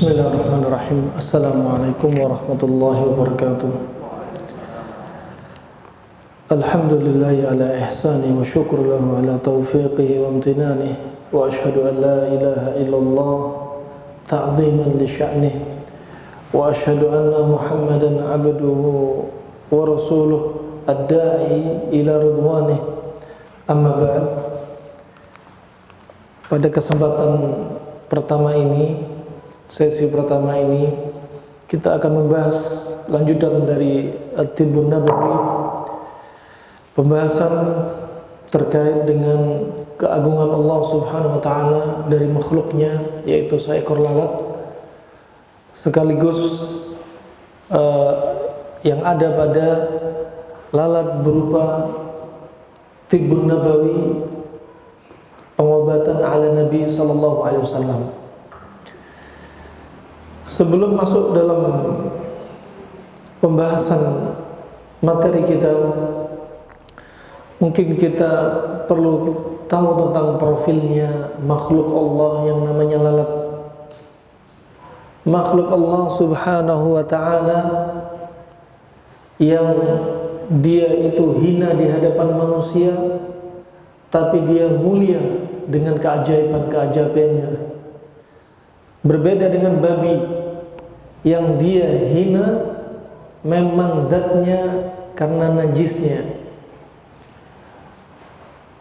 Bismillahirrahmanirrahim. Assalamualaikum warahmatullahi wabarakatuh. Alhamdulillahi ala ihsani wa syukru lahu ala taufiqihi wa amtinani. Wa ashhadu an la ilaha illallah ta'ziman li sya'nih. Wa ashhadu anna Muhammadan abduhu wa rasuluh ad-da'i ila ridwanih. Amma ba'd. Pada kesempatan pertama ini, sesi pertama ini, kita akan membahas lanjutan dari At-Tibbun Nabawi, pembahasan terkait dengan keagungan Allah Subhanahu wa Ta'ala dari makhluknya, yaitu seekor lalat, sekaligus yang ada pada lalat berupa Tibbun Nabawi, pengobatan ala Nabi sallallahu alaihi wasallam. Sebelum masuk dalam pembahasan materi kita, mungkin kita perlu tahu tentang profilnya makhluk Allah yang namanya lalat. Makhluk Allah Subhanahu wa Ta'ala yang dia itu hina di hadapan manusia, tapi dia mulia dengan keajaiban-keajaibannya. Berbeda dengan babi yang dia hina memang zatnya karena najisnya.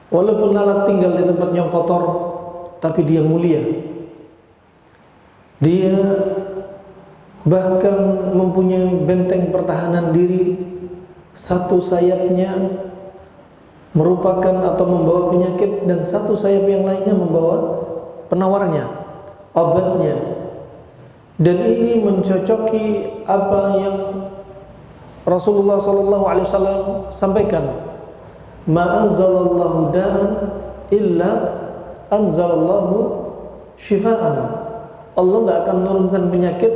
Walaupun lalat tinggal di tempat yang kotor, tapi dia mulia. Dia bahkan mempunyai benteng pertahanan diri. Satu sayapnya merupakan atau membawa penyakit, dan satu sayap yang lainnya membawa penawarnya, obatnya. Dan ini mencocoki apa yang Rasulullah SAW sampaikan, ma anzalallahu da'an illa anzalallahu syifaan. Allah nggak akan menurunkan penyakit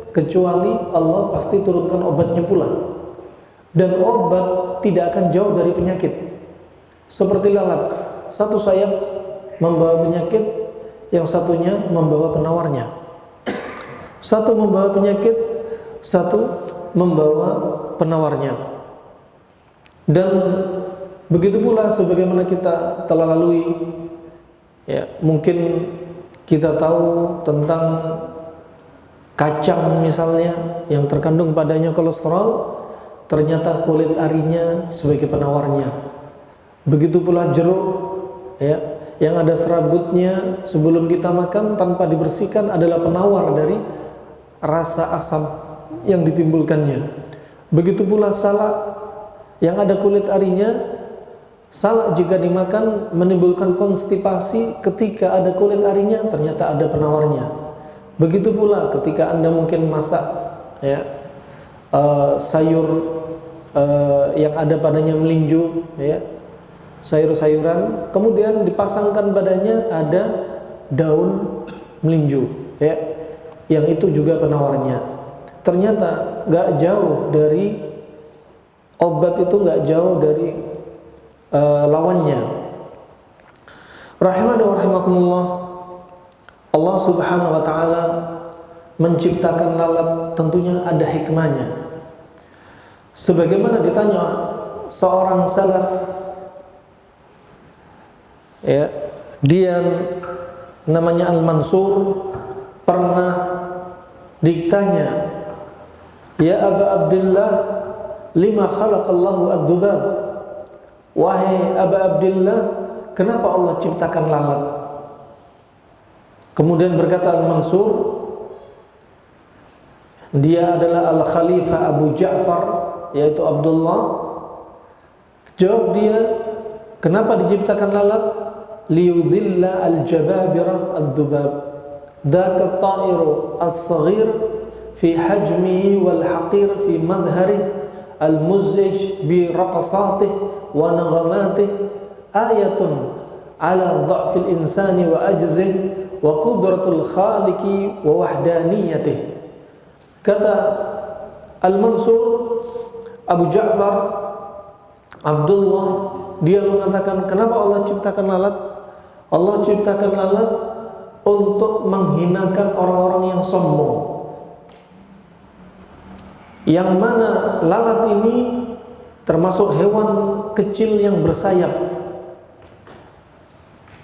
kecuali Allah pasti turunkan obatnya pula. Dan obat tidak akan jauh dari penyakit. Seperti lalat, satu sayap membawa penyakit, yang satunya membawa penawarnya. Satu membawa penyakit, satu membawa penawarnya. Dan begitu pula sebagaimana kita telah lalui, ya, mungkin kita tahu tentang kacang misalnya yang terkandung padanya kolesterol, ternyata kulit arinya sebagai penawarnya. Begitu pula jeruk, ya, yang ada serabutnya sebelum kita makan tanpa dibersihkan adalah penawar dari rasa asam yang ditimbulkannya. Begitu pula salak yang ada kulit arinya. Salak jika dimakan menimbulkan konstipasi, ketika ada kulit arinya ternyata ada penawarnya. Begitu pula ketika Anda mungkin masak, ya, sayur yang ada padanya melinju, ya, sayur-sayuran, kemudian dipasangkan badannya ada daun melinju, ya, yang itu juga penawarnya. Ternyata gak jauh dari obat itu, gak jauh dari lawannya. Rahimani wa rahimakumullah, Allah Subhanahu wa Ta'ala menciptakan lalat tentunya ada hikmahnya. Sebagaimana ditanya seorang salaf, ya, dia namanya Al-Mansur, pernah ditanya, ya Aba Abdillah, lima khalaqallahu ad-dhubab? Wahai Aba Abdillah, kenapa Allah ciptakan lalat? Kemudian berkata Al-Mansur, dia adalah Al-Khalifah Abu Ja'far, yaitu Abdullah. Jawab dia, kenapa diciptakan lalat? Liyudhilla al-jababirah ad-dhubab, dhaka at-ta'iru as-saghir fi hajmihi wal-haqir fi madharih al-muz'ij bi raqasatih wa naghamatih, ayatun ala dha'fil insani wa ajzih wa qudratul khaliqi wa wahdaniyatih. Kata Al-Mansur, Abu Ja'far Abdullah, dia mengatakan, kenapa Allah ciptakan lalat? Allah ciptakan lalat untuk menghinakan orang-orang yang sombong. Yang mana lalat ini termasuk hewan kecil yang bersayap.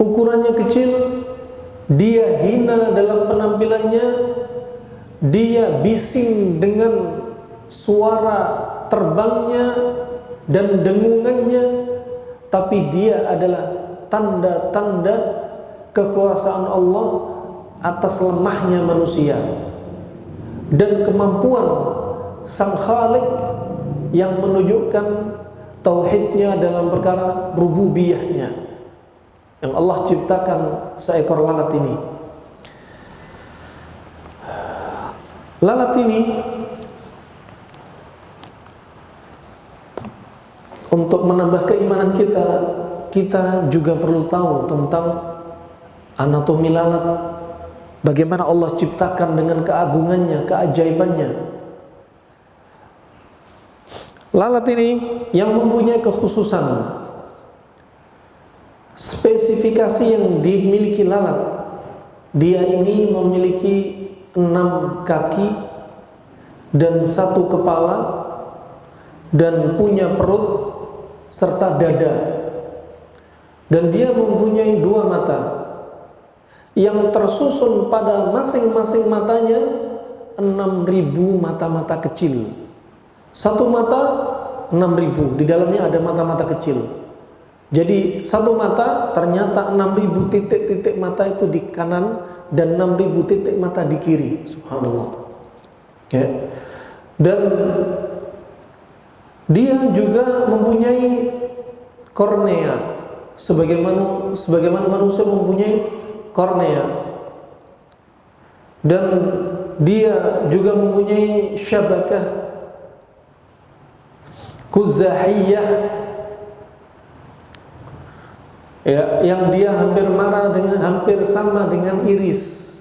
Ukurannya kecil, dia hina dalam penampilannya, dia bising dengan suara terbangnya dan dengungannya, tapi dia adalah tanda-tanda kekuasaan Allah atas lemahnya manusia dan kemampuan Sang Khalik yang menunjukkan tauhidnya dalam perkara rububiyahnya, yang Allah ciptakan seekor lalat ini. Lalat ini untuk menambah keimanan kita, kita juga perlu tahu tentang anatomi lalat, bagaimana Allah ciptakan dengan keagungannya, keajaibannya. Lalat ini yang mempunyai kekhususan, spesifikasi yang dimiliki lalat, dia ini memiliki 6 kaki dan 1 kepala, dan punya perut serta dada, dan dia mempunyai 2 mata yang tersusun pada masing-masing matanya 6.000 mata-mata kecil. 1 mata 6.000, di dalamnya ada mata-mata kecil. Jadi 1 mata ternyata 6.000 titik-titik mata itu di kanan dan 6.000 titik mata di kiri. Subhanallah. Ya. Dan dia juga mempunyai kornea, sebagaimana manusia mempunyai kornea. Dan dia juga mempunyai syabakah kuzahiyah, ya, yang dia hampir sama dengan iris.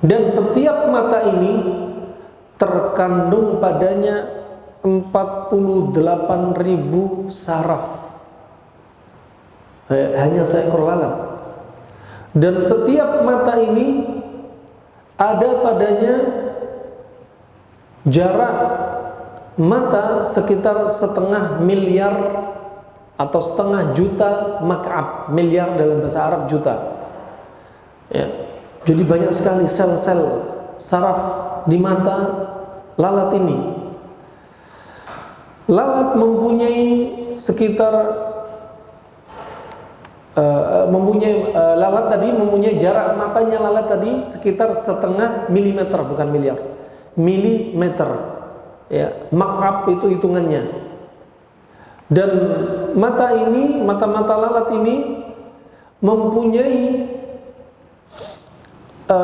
Dan setiap mata ini terkandung padanya 48.000 saraf, hanya seekor lalat. Dan setiap mata ini ada padanya jarak mata sekitar 1/2 miliar atau 1/2 juta mak'ab. Miliar dalam bahasa Arab juta, ya. Jadi banyak sekali sel-sel saraf di mata lalat ini. Lalat mempunyai sekitar lalat tadi mempunyai jarak matanya lalat tadi sekitar 1/2 milimeter, bukan miliar, milimeter. Ya, mak'ab itu hitungannya. Dan mata-mata lalat ini mempunyai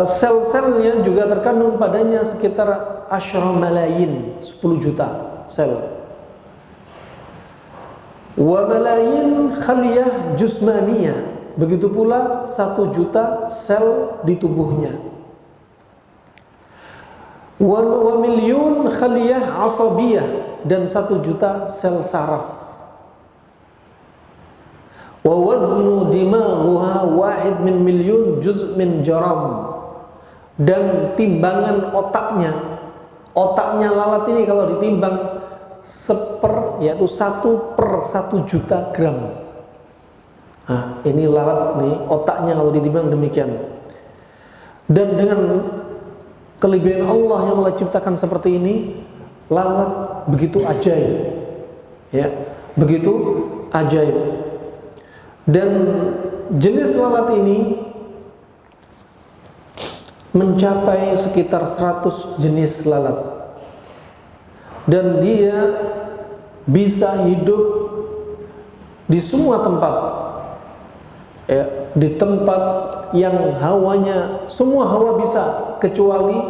sel-selnya juga terkandung padanya sekitar 10 malayin, 10 juta sel. Wa malayin khaliyah jusmaniyah, begitu pula 1 juta sel di tubuhnya. Wa milyun khaliyah asabiyah, dan 1 juta sel saraf. Wa waznu dimaghuha 1 min milyun juz' min jaram, dan timbangan otaknya lalat ini kalau ditimbang yaitu 1/1 juta gram. Nah, ini lalat nih, otaknya kalau ditimbang demikian. Dan dengan kelebihan Allah yang Allah ciptakan seperti ini, lalat begitu ajaib, ya, begitu ajaib. Dan jenis lalat ini mencapai sekitar 100 jenis lalat, dan dia bisa hidup di semua tempat, ya, di tempat yang hawanya, semua hawa bisa, kecuali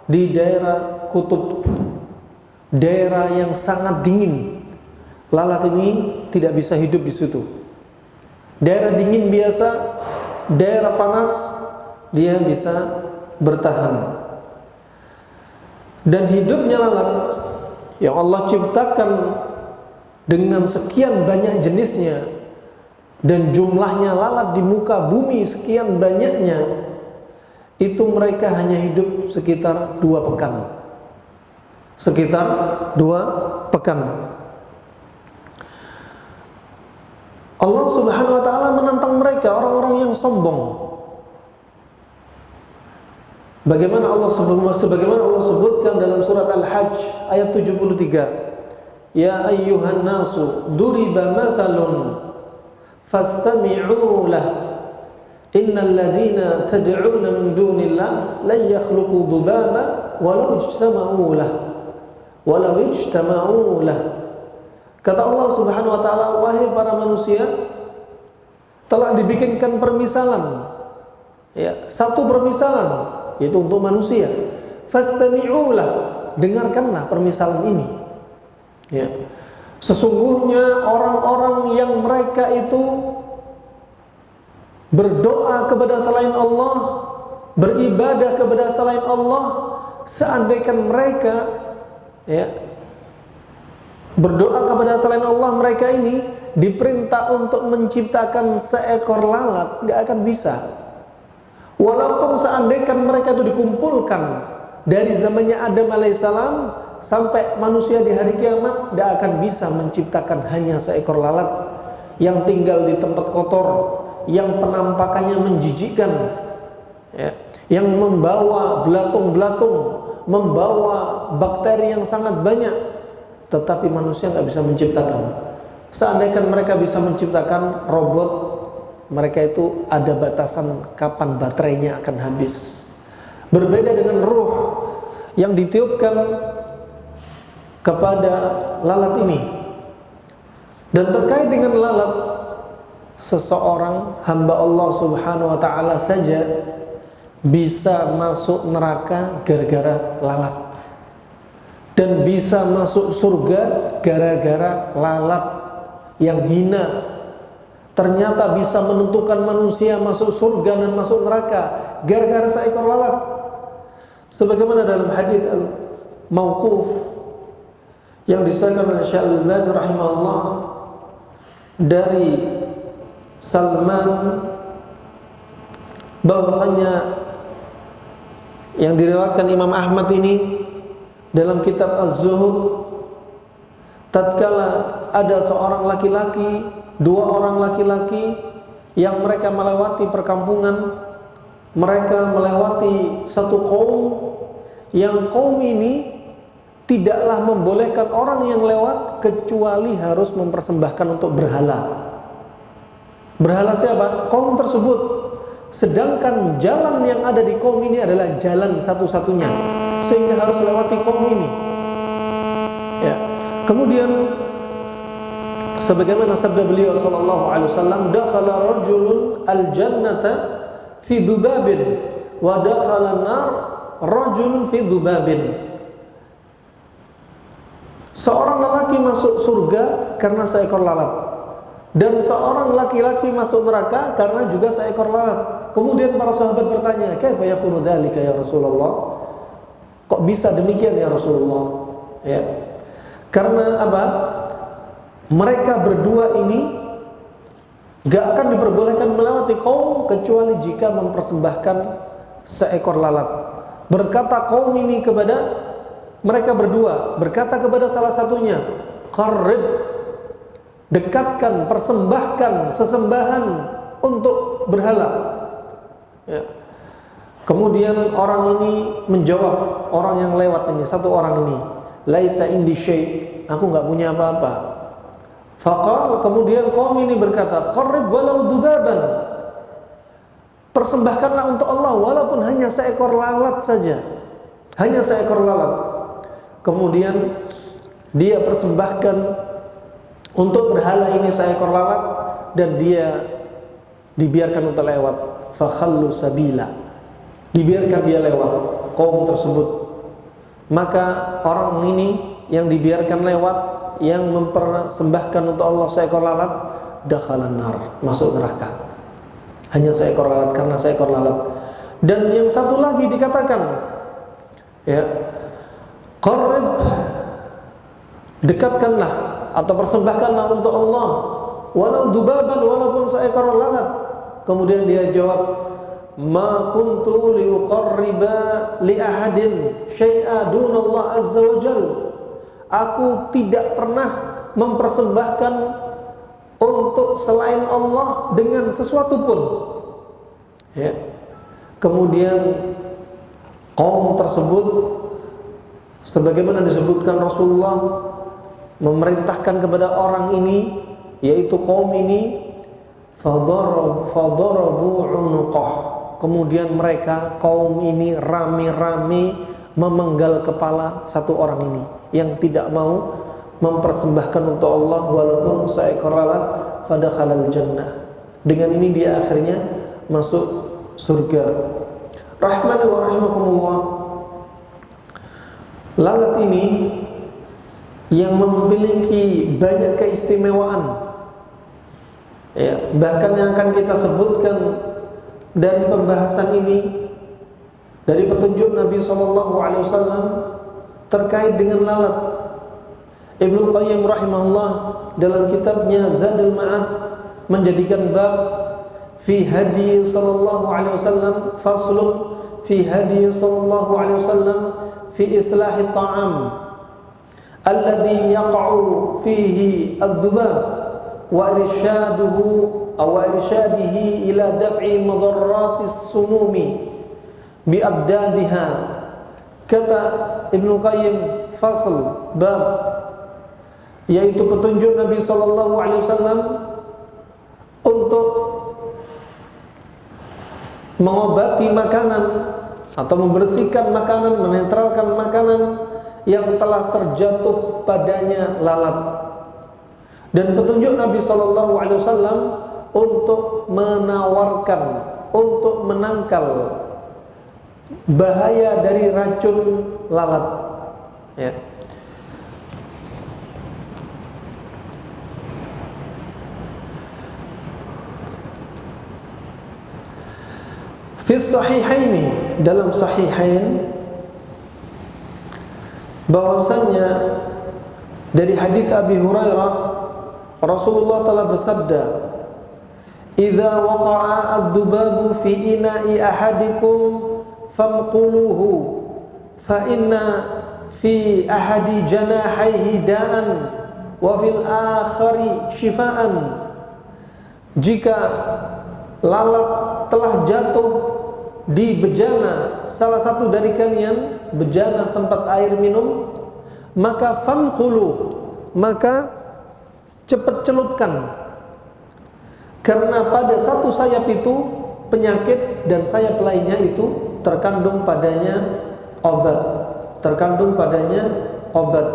di daerah kutub, daerah yang sangat dingin. Lalat ini tidak bisa hidup di situ. Daerah dingin biasa, daerah panas dia bisa bertahan. Dan hidupnya lalat yang Allah ciptakan dengan sekian banyak jenisnya, dan jumlahnya lalat di muka bumi sekian banyaknya, itu mereka hanya hidup sekitar 2 pekan. Sekitar 2 pekan. Allah Subhanahu wa ta'ala menantang mereka, orang-orang yang sombong. Sebagaimana Allah sebutkan dalam surat Al-Hajj ayat 73. Ya ayyuhan nasu duriba mathalun fastami'u lah. Innal ladhina tad'una min dunillah lan yakhluqu dhubaba walau ijtama'u lah. Walau ijtama'u lah. Kata Allah Subhanahu wa ta'ala, wahai para manusia, telah dibikinkan permisalan. Ya, satu permisalan, yaitu untuk manusia. Fastami'ulah, dengarkanlah permisalan ini. Ya. Sesungguhnya orang-orang yang mereka itu berdoa kepada selain Allah, beribadah kepada selain Allah, seandainya mereka berdoa kepada selain Allah, mereka ini diperintah untuk menciptakan seekor lalat, nggak akan bisa. Walaupun seandainya mereka itu dikumpulkan dari zamannya Adam alaihissalam sampai manusia di hari kiamat, nggak akan bisa menciptakan hanya seekor lalat yang tinggal di tempat kotor, yang penampakannya menjijikkan, yang membawa belatung-belatung, membawa bakteri yang sangat banyak. Tetapi manusia nggak bisa menciptakan. Seandainya mereka bisa menciptakan robot, mereka itu ada batasan kapan baterainya akan habis. Berbeda dengan ruh yang ditiupkan kepada lalat ini. Dan terkait dengan lalat, seseorang hamba Allah Subhanahu wa ta'ala saja bisa masuk neraka gara-gara lalat, dan bisa masuk surga gara-gara lalat yang hina. Ternyata bisa menentukan manusia masuk surga dan masuk neraka gara-gara seekor lalat. Sebagaimana dalam hadis mauquf yang disahihkan oleh Syekh Al-Albani rahimahullah dari Salman, bahwasanya yang diriwayatkan Imam Ahmad ini dalam kitab Az-Zuhud, tatkala ada seorang laki-laki, 2 orang laki-laki yang mereka melewati perkampungan, mereka melewati satu kaum, yang kaum ini tidaklah membolehkan orang yang lewat kecuali harus mempersembahkan untuk berhala. Berhala siapa? Kaum tersebut. Sedangkan jalan yang ada di kaum ini adalah jalan satu-satunya, sehingga harus lewati kaum ini. Ya. Kemudian sebagaimana sabda beliau sallallahu alaihi wasallam, dakhala rajulun al-jannata fi dhubabin wa dakhala an-nar rajulun fi dhubabin. Seorang lelaki masuk surga karena seekor lalat, dan seorang laki-laki masuk neraka karena juga seekor lalat. Kemudian para sahabat bertanya, "Kaifa yakunu dzalika ya Rasulullah?" Kok bisa demikian ya Rasulullah? Ya. Karena apa? Mereka berdua ini gak akan diperbolehkan melewati kaum kecuali jika mempersembahkan seekor lalat. Berkata kaum ini kepada mereka berdua, berkata kepada salah satunya, "Qarrib," dekatkan, persembahkan sesembahan untuk berhala. Ya. Kemudian orang ini menjawab, orang yang lewat ini, satu orang ini, "Laisa indi syai'," aku nggak punya apa-apa. Faqal, kemudian kaum ini berkata, "Qarrib walau dubaban," persembahkanlah untuk Allah walaupun hanya seekor lalat saja, hanya seekor lalat. Kemudian dia persembahkan untuk berhala ini seekor lalat, dan dia dibiarkan untuk lewat. Fakhallu sabila, dibiarkan dia lewat kaum tersebut. Maka orang ini yang dibiarkan lewat, yang mempersembahkan untuk Allah seekor lalat, dakhalan nar, masuk neraka. Hanya seekor lalat, karena seekor lalat. Dan yang satu lagi dikatakan, ya, qarrib, dekatkanlah atau persembahkanlah untuk Allah walau dubaban, walaupun seekor lalat. Kemudian dia jawab, ma kuntu liuqarriba li ahadin syai'a dunallah azza wa jal. Aku tidak pernah mempersembahkan untuk selain Allah dengan sesuatu pun. Ya. Kemudian kaum tersebut, sebagaimana disebutkan Rasulullah memerintahkan kepada orang ini, yaitu kaum ini, fadarabu unuqah. Kemudian mereka, kaum ini rame-rame memenggal kepala satu orang ini yang tidak mau mempersembahkan untuk Allah walaupun seekor lalat. Fadakhalal jannah. Dengan ini dia akhirnya masuk surga. Rahmani wa rahimakumullah. Lalat ini yang memiliki banyak keistimewaan, ya, bahkan yang akan kita sebutkan dari pembahasan ini, dari petunjuk Nabi SAW terkait dengan lalat. Ibnu Qayyim rahimahullah dalam kitabnya Zadul Ma'ad menjadikan bab fi hadi sallallahu alaihi wasallam, faslun fi hadi sallallahu alaihi wasallam fi islahi ta'am alladhi yaqa'u fihi ad-dhubab wa irshaduhu aw irshadihi ila daf'i madarratis sumumi bi addadiha. Kata Ibnu Qayyim, fasl, bab, yaitu petunjuk Nabi sallallahu alaihi wasallam untuk mengobati makanan atau membersihkan makanan, menetralkan makanan yang telah terjatuh padanya lalat. Dan petunjuk Nabi sallallahu alaihi wasallam untuk menawarkan, untuk menangkal bahaya dari racun lalat, ya. Fi sahihaini, dalam sahihain, bahwasanya dari hadis Abi Hurairah, Rasulullah telah bersabda, "Idza waqa'a ad-dubabu fi ina'i ahadikum famquluhu fa inna fi ahadi janahaihi da'an wa fil akhari shifaan." Jika lalat telah jatuh di bejana salah satu dari kalian, bejana tempat air minum, maka famqulu, maka cepat celupkan, karena pada satu sayap itu penyakit dan sayap lainnya itu terkandung padanya obat, terkandung padanya obat.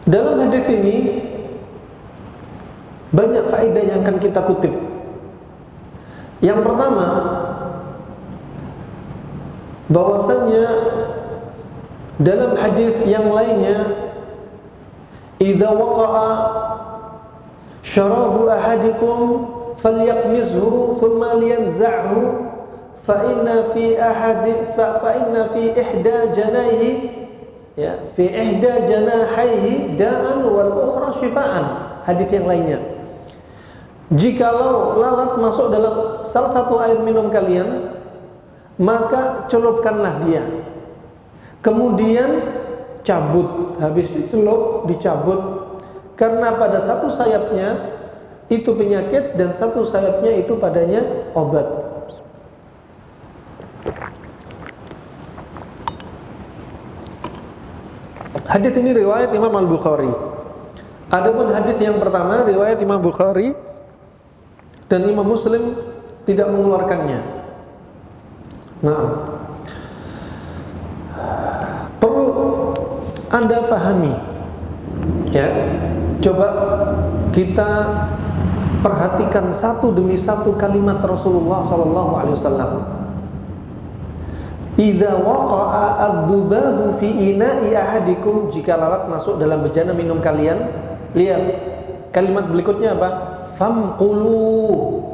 Dalam hadis ini banyak faedah yang akan kita kutip. Yang pertama, bahwasanya dalam hadis yang lainnya, idza waqa'a syarabu ahadikum falyaqmizhu thumma liyanza'hu fa inna fi ihda janaihi, ya, fi ihda janahaihi da'an wal ukhra shifaan. Hadis yang lainnya, jikalau lalat masuk dalam salah satu air minum kalian, maka celupkanlah dia, kemudian cabut, habis dicelup dicabut, karena pada satu sayapnya itu penyakit dan satu sayapnya itu padanya obat. Hadis ini riwayat Imam Al-Bukhari. Adapun hadis yang pertama riwayat Imam Bukhari dan Imam Muslim tidak mengeluarkannya. Nah, perlu Anda pahami, ya. Coba kita perhatikan satu demi satu kalimat Rasulullah sallallahu alaihi wasallam. Idza waqa'a ad-dubabu fi ina'i ahadikum, jika lalat masuk dalam bejana minum kalian, lihat kalimat berikutnya apa? Famqulu.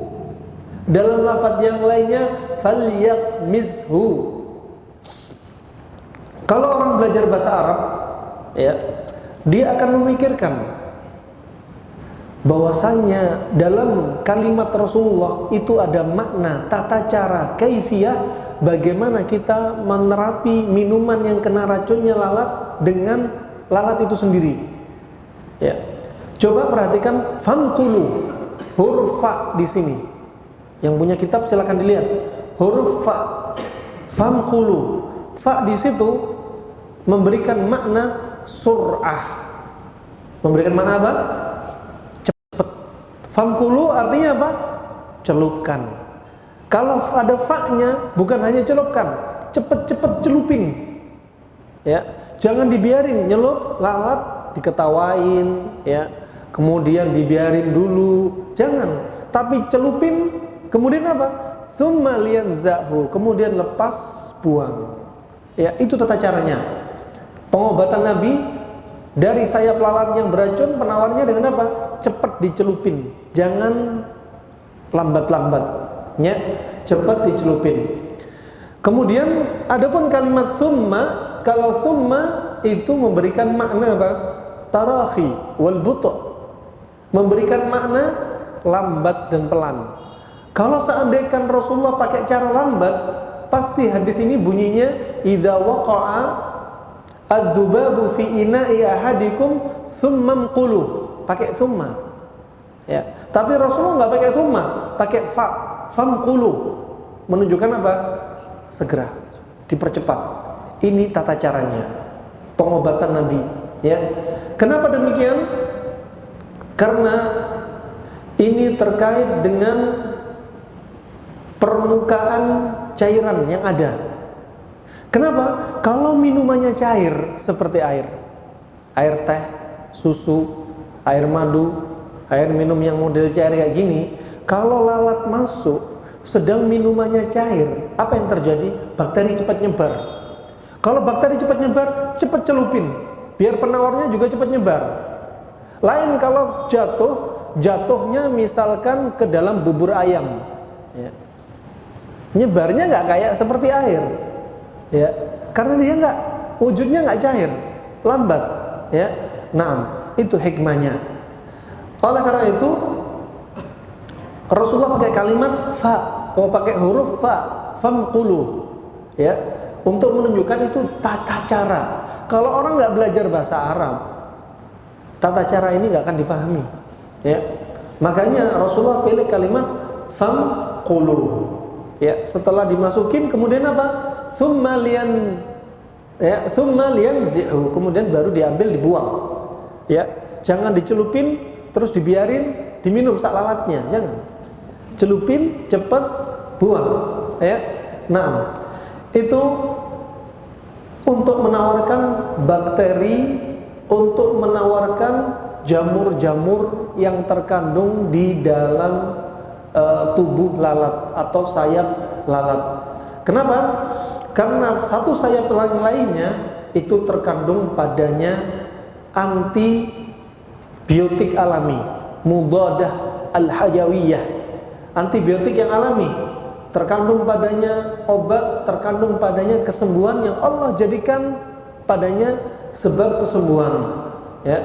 Dalam lafaz yang lainnya falyaqmizhu. Kalau orang belajar bahasa Arab, ya, dia akan memikirkan bahwasanya dalam kalimat Rasulullah itu ada makna, tata cara, kaifiyah, bagaimana kita menerapi minuman yang kena racunnya lalat dengan lalat itu sendiri. Ya. Coba perhatikan famkulu, huruf fa di sini. Yang punya kitab silakan dilihat. Huruf fa, famkulu. Fa di situ memberikan makna sur'ah. Memberikan makna apa? Cepat. Famkulu artinya apa? Celupkan. Kalau ada fa-nya bukan hanya celupkan, cepet-cepet celupin. Ya, jangan dibiarin nyelup lalat diketawain, ya. Kemudian dibiarin dulu, jangan. Tapi celupin, kemudian apa? Tsumma liyanzahu, kemudian lepas buang. Ya, itu tata caranya. Pengobatan Nabi dari sayap lalat yang beracun, penawarnya dengan apa? Cepat dicelupin, jangan lambat-lambat, ya, cepat dicelupin. Kemudian adapun kalimat tsumma, kalau tsumma itu memberikan makna apa? Tarahi wal butu', memberikan makna lambat dan pelan. Kalau seandainya Rasulullah pakai cara lambat, pasti hadis ini bunyinya idza waqa'a ad-dubabu fi ina'i ahadikum tsumma qulu, pakai tsumma. Ya, tapi Rasulullah enggak pakai tsumma, pakai fa, famqulu, menunjukkan apa? Segera, dipercepat. Ini tata caranya pengobatan Nabi, ya. Kenapa demikian? Karena ini terkait dengan permukaan cairan yang ada. Kenapa? Kalau minumannya cair seperti air teh, susu, air madu, air minum yang model cair kayak gini, kalau lalat masuk sedang minumannya cair, apa yang terjadi? Bakteri cepat nyebar. Kalau bakteri cepat nyebar, cepat celupin, biar penawarnya juga cepat nyebar. Lain kalau jatuhnya misalkan ke dalam bubur ayam, ya. Nyebarnya nggak kayak seperti air, ya, karena dia nggak, wujudnya nggak cair, lambat, ya. Nah, itu hikmahnya. Oleh karena itu Rasulullah pakai kalimat fa, pakai huruf fa, famqulu, ya, untuk menunjukkan itu tata cara. Kalau orang nggak belajar bahasa Arab, tata cara ini nggak akan difahami, ya. Makanya Rasulullah pilih kalimat famqulu. Ya, setelah dimasukin kemudian apa? Tsumma liyanzi'hu, kemudian baru diambil, dibuang. Ya, jangan dicelupin terus dibiarin diminum sak lalatnya, jangan. Celupin, cepat buang, ya. Nah, itu untuk menawarkan bakteri, untuk menawarkan jamur-jamur yang terkandung di dalam tubuh lalat atau sayap lalat. Kenapa? Karena satu sayap lainnya itu terkandung padanya antibiotik alami, mudadah al-hajawiyah, antibiotik yang alami, terkandung padanya obat, terkandung padanya kesembuhan yang Allah jadikan padanya sebab kesembuhan, ya.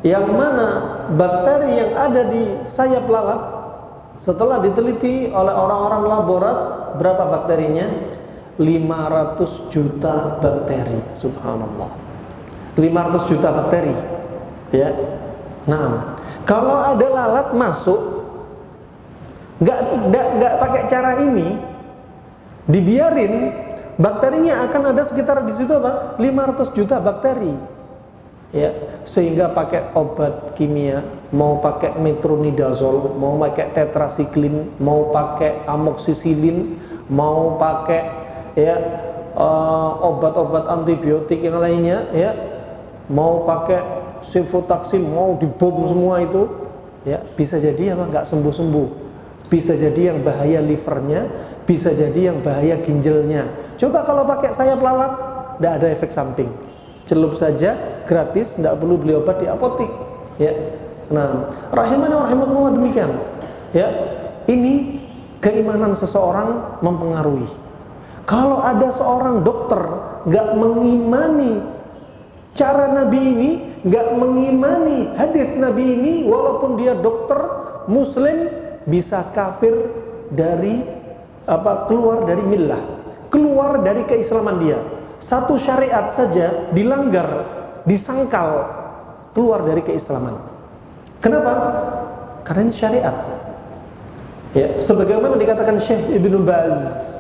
Yang mana bakteri yang ada di sayap lalat setelah diteliti oleh orang-orang laborat, berapa bakterinya? 500 juta bakteri. Subhanallah. 500 juta bakteri. Ya. Nah, kalau ada lalat masuk, nggak pakai cara ini, dibiarin, bakterinya akan ada sekitar di situ apa? 500 juta bakteri. Ya, sehingga pakai obat kimia, mau pakai metronidazol, mau pakai tetrasiklin, mau pakai amoksisilin, mau pakai, ya, obat-obat antibiotik yang lainnya, ya, mau pakai cefotaxim, mau dibom semua itu, ya, bisa jadi apa? Nggak sembuh-sembuh, bisa jadi yang bahaya livernya, bisa jadi yang bahaya ginjalnya. Coba kalau pakai sayap lalat, nggak ada efek samping. Celup saja gratis, tidak perlu beli obat di apotik, ya. Nah, rahimani wa rahimakumullah, demikian, ya. Ini keimanan seseorang mempengaruhi. Kalau ada seorang dokter nggak mengimani cara Nabi ini, nggak mengimani hadis Nabi ini, walaupun dia dokter Muslim, bisa kafir dari keluar dari millah, keluar dari keislaman dia. Satu syariat saja dilanggar, disangkal, keluar dari keislaman. Kenapa? Karena ini syariat. Ya, sebagaimana dikatakan Syekh Ibnu Baz,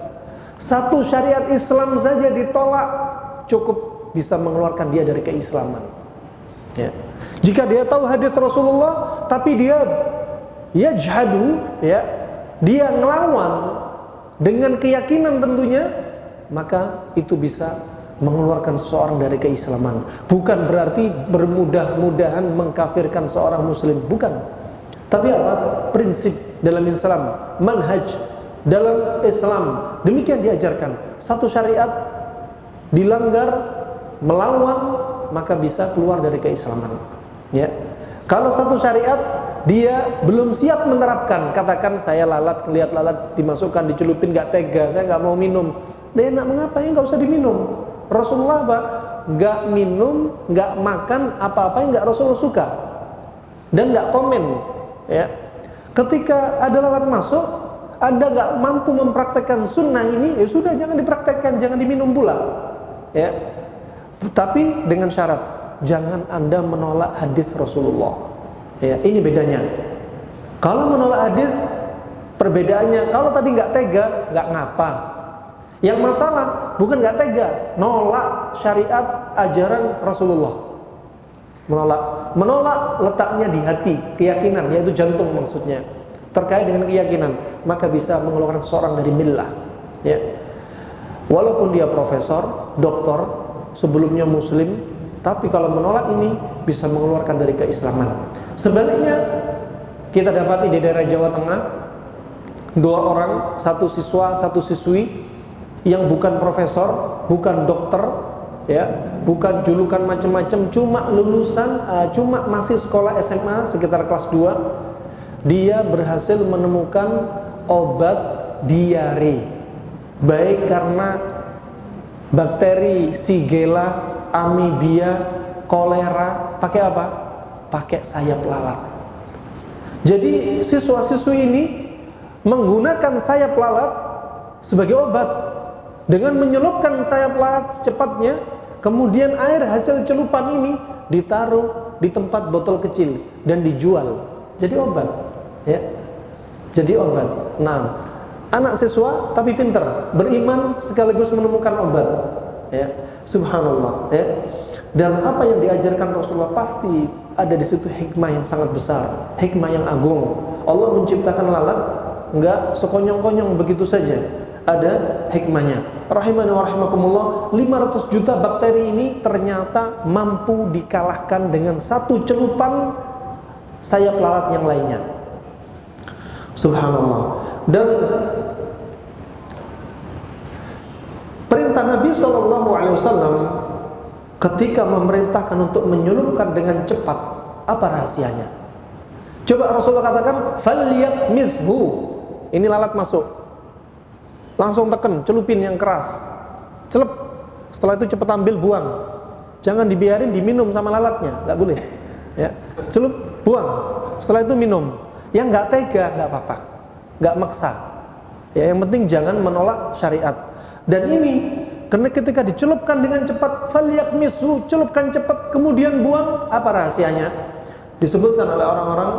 satu syariat Islam saja ditolak cukup bisa mengeluarkan dia dari keislaman. Ya. Jika dia tahu hadis Rasulullah tapi dia yajhadu, ya, dia ngelawan dengan keyakinan tentunya, maka itu bisa mengeluarkan seseorang dari keislaman. Bukan berarti bermudah-mudahan mengkafirkan seorang muslim, bukan. Tapi apa? Prinsip dalam Islam, manhaj dalam Islam, demikian diajarkan. Satu syariat dilanggar, melawan, maka bisa keluar dari keislaman. Ya. Kalau satu syariat dia belum siap menerapkan, katakan saya lalat, lihat lalat dimasukkan, dicelupin, gak tega, saya gak mau minum. Dia enak mengapa ya, gak usah diminum. Rasulullah apa? Gak minum, gak makan apa-apa yang gak Rasulullah suka, dan gak komen. Ya. Ketika ada lalat masuk, Anda gak mampu mempraktekkan sunnah ini, ya sudah, jangan dipraktekkan, jangan diminum pula. Ya. Tapi dengan syarat, jangan Anda menolak hadis Rasulullah. Ya, ini bedanya. Kalau menolak hadis, perbedaannya, kalau tadi nggak tega, nggak ngapa. Yang masalah bukan nggak tega, nolak syariat ajaran Rasulullah. Menolak letaknya di hati, keyakinan, yaitu jantung maksudnya. Terkait dengan keyakinan, maka bisa mengeluarkan seorang dari millah. Ya. Walaupun dia profesor, doktor, sebelumnya muslim, tapi kalau menolak ini bisa mengeluarkan dari keislaman. Sebaliknya, kita dapati di daerah Jawa Tengah, 2 orang, satu siswa, satu siswi yang bukan profesor, bukan dokter, ya, bukan julukan macam-macam, cuma lulusan, cuma masih sekolah SMA sekitar kelas 2, dia berhasil menemukan obat diare, baik karena bakteri Shigella, amibia, kolera, pakai apa? Pakai sayap lalat. Jadi siswa-siswi ini menggunakan sayap lalat sebagai obat. Dengan menyelupkan sayap lalat secepatnya, kemudian air hasil celupan ini ditaruh di tempat botol kecil dan dijual. Jadi obat, ya. Jadi obat. Nah, anak siswa tapi pinter, beriman sekaligus menemukan obat. Ya, subhanallah, ya. Dan apa yang diajarkan Rasulullah pasti ada di situ hikmah yang sangat besar, hikmah yang agung. Allah menciptakan lalat enggak sekonyong-konyong begitu saja, ada hikmahnya. Rahimani wa rahimakumullah, 500 juta bakteri ini ternyata mampu dikalahkan dengan satu celupan sayap lalat yang lainnya. Subhanallah. Dan perintah Nabi SAW ketika memerintahkan untuk menyelupkan dengan cepat, apa rahasianya? Coba Rasulullah katakan, "Falyakmizhu." Ini lalat masuk, langsung tekan, celupin yang keras, celup. Setelah itu cepat ambil, buang. Jangan dibiarin diminum sama lalatnya, nggak boleh. Ya, celup, buang. Setelah itu minum. Yang nggak tega nggak apa-apa, nggak maksa. Ya, yang penting jangan menolak syariat. Dan ini karena ketika dicelupkan dengan cepat, falyakmisu, celupkan cepat, kemudian buang, apa rahasianya? Disebutkan oleh orang-orang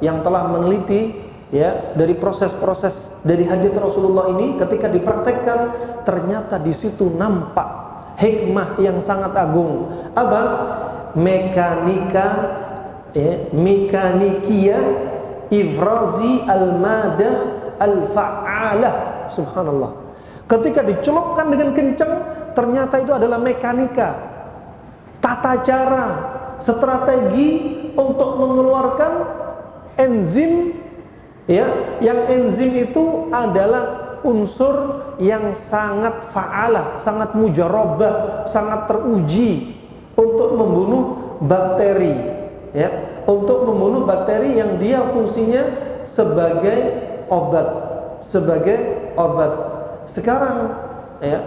yang telah meneliti, ya, dari proses-proses dari hadis Rasulullah ini, ketika dipraktekkan ternyata di situ nampak hikmah yang sangat agung. Apa? Mekanikia ifrazi al-madah al-fa'alah. Subhanallah. Ketika dicelupkan dengan kencang, ternyata itu adalah mekanika, tata cara, strategi untuk mengeluarkan enzim, ya, yang enzim itu adalah unsur yang sangat fa'alah, sangat mujarabah, sangat teruji untuk membunuh bakteri, ya, untuk membunuh bakteri yang dia fungsinya sebagai obat, Sekarang, ya,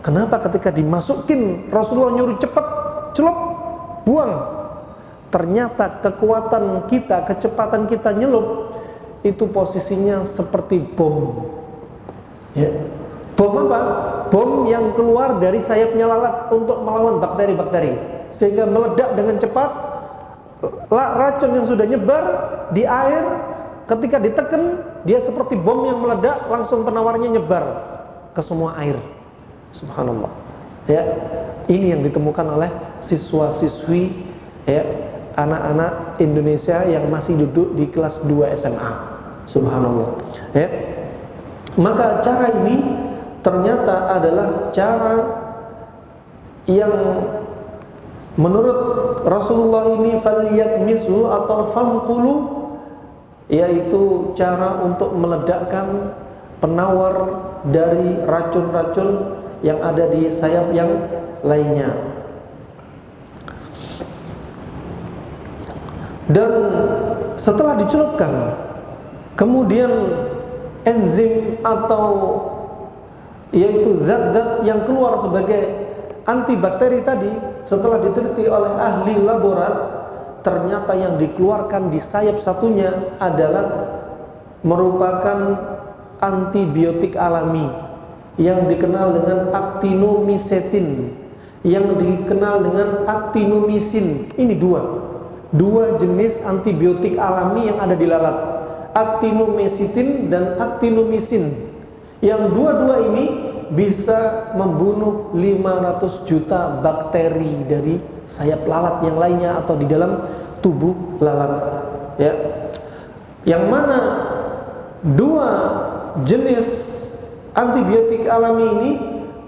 kenapa ketika dimasukin Rasulullah nyuruh cepat, celup, buang, ternyata kekuatan kita, kecepatan kita nyelup itu posisinya seperti bom. Ya. Bom apa? Bom yang keluar dari sayapnya lalat untuk melawan bakteri-bakteri, sehingga meledak dengan cepat. Racun yang sudah nyebar di air, ketika ditekan, dia seperti bom yang meledak, langsung penawarnya nyebar ke semua air. Subhanallah. Ya, ini yang ditemukan oleh siswa-siswi, ya, anak-anak Indonesia yang masih duduk di kelas 2 SMA. Subhanallah. Ya. Maka cara ini ternyata adalah cara yang menurut Rasulullah ini falyakmisu atau famqulu, yaitu cara untuk meledakkan penawar dari racun-racun yang ada di sayap yang lainnya. Dan setelah dicelupkan, kemudian enzim atau yaitu zat-zat yang keluar sebagai antibakteri tadi, setelah diteliti oleh ahli laborat, ternyata yang dikeluarkan di sayap satunya adalah merupakan antibiotik alami yang dikenal dengan actinomycetin, yang dikenal dengan actinomycin. Ini dua jenis antibiotik alami yang ada di lalat, actinomycetin dan actinomycin, yang dua-dua ini bisa membunuh 500 juta bakteri dari sayap lalat yang lainnya atau di dalam tubuh lalat, ya. Yang mana dua jenis antibiotik alami ini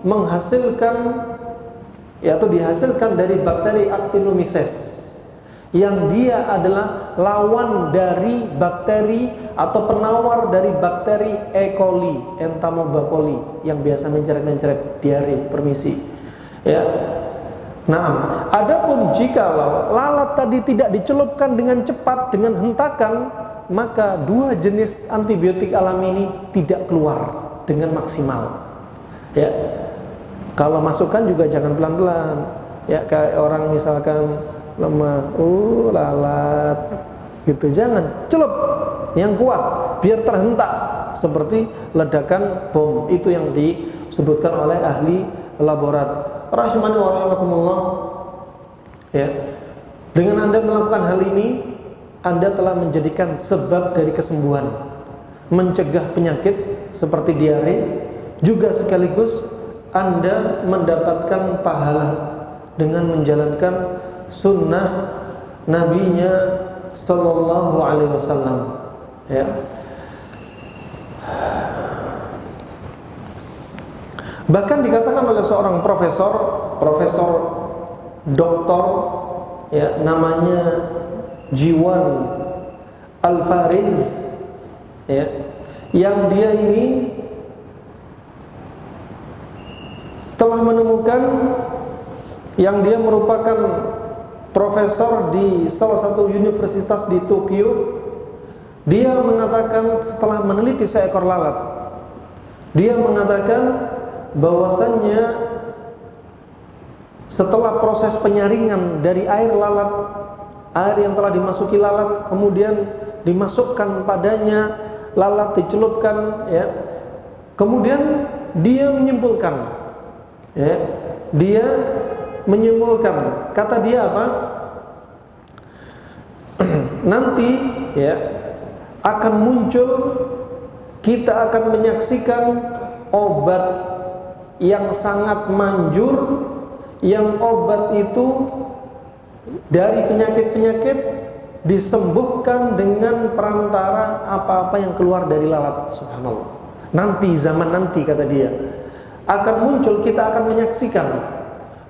menghasilkan, yaitu dihasilkan dari bakteri Actinomyces, yang dia adalah lawan dari bakteri atau penawar dari bakteri E. coli, Entomobacoli, yang biasa menceret-menceret diare, permisi. Ya. Nah, adapun jikalau lalat tadi tidak dicelupkan dengan cepat, dengan hentakan, maka dua jenis antibiotik alami ini tidak keluar dengan maksimal. Ya. Kalau masukkan juga jangan pelan-pelan. Ya, kayak orang misalkan lemah, lalat gitu, jangan, celup yang kuat biar terhentak seperti ledakan bom. Itu yang disebutkan oleh ahli laborat rahimani wa rahimakumullah. Ya, dengan Anda melakukan hal ini, Anda telah menjadikan sebab dari kesembuhan, mencegah penyakit seperti diare, juga sekaligus Anda mendapatkan pahala dengan menjalankan sunnah nabinya sallallahu alaihi wasallam. Ya. Bahkan dikatakan oleh seorang profesor doktor, ya, namanya Jiwan Al-Fariz, ya, yang dia ini telah menemukan, yang dia merupakan profesor di salah satu universitas di Tokyo. Dia mengatakan setelah meneliti seekor lalat, dia mengatakan bahwasannya setelah proses penyaringan dari air lalat, air yang telah dimasuki lalat kemudian dimasukkan padanya, lalat dicelupkan, ya. Kemudian dia menyimpulkan, ya, dia menyimpulkan, kata dia apa? Nanti, ya, akan muncul, kita akan menyaksikan obat yang sangat manjur, yang obat itu dari penyakit-penyakit disembuhkan dengan perantara apa-apa yang keluar dari lalat. Subhanallah. Nanti, zaman nanti, kata dia, akan muncul, kita akan menyaksikan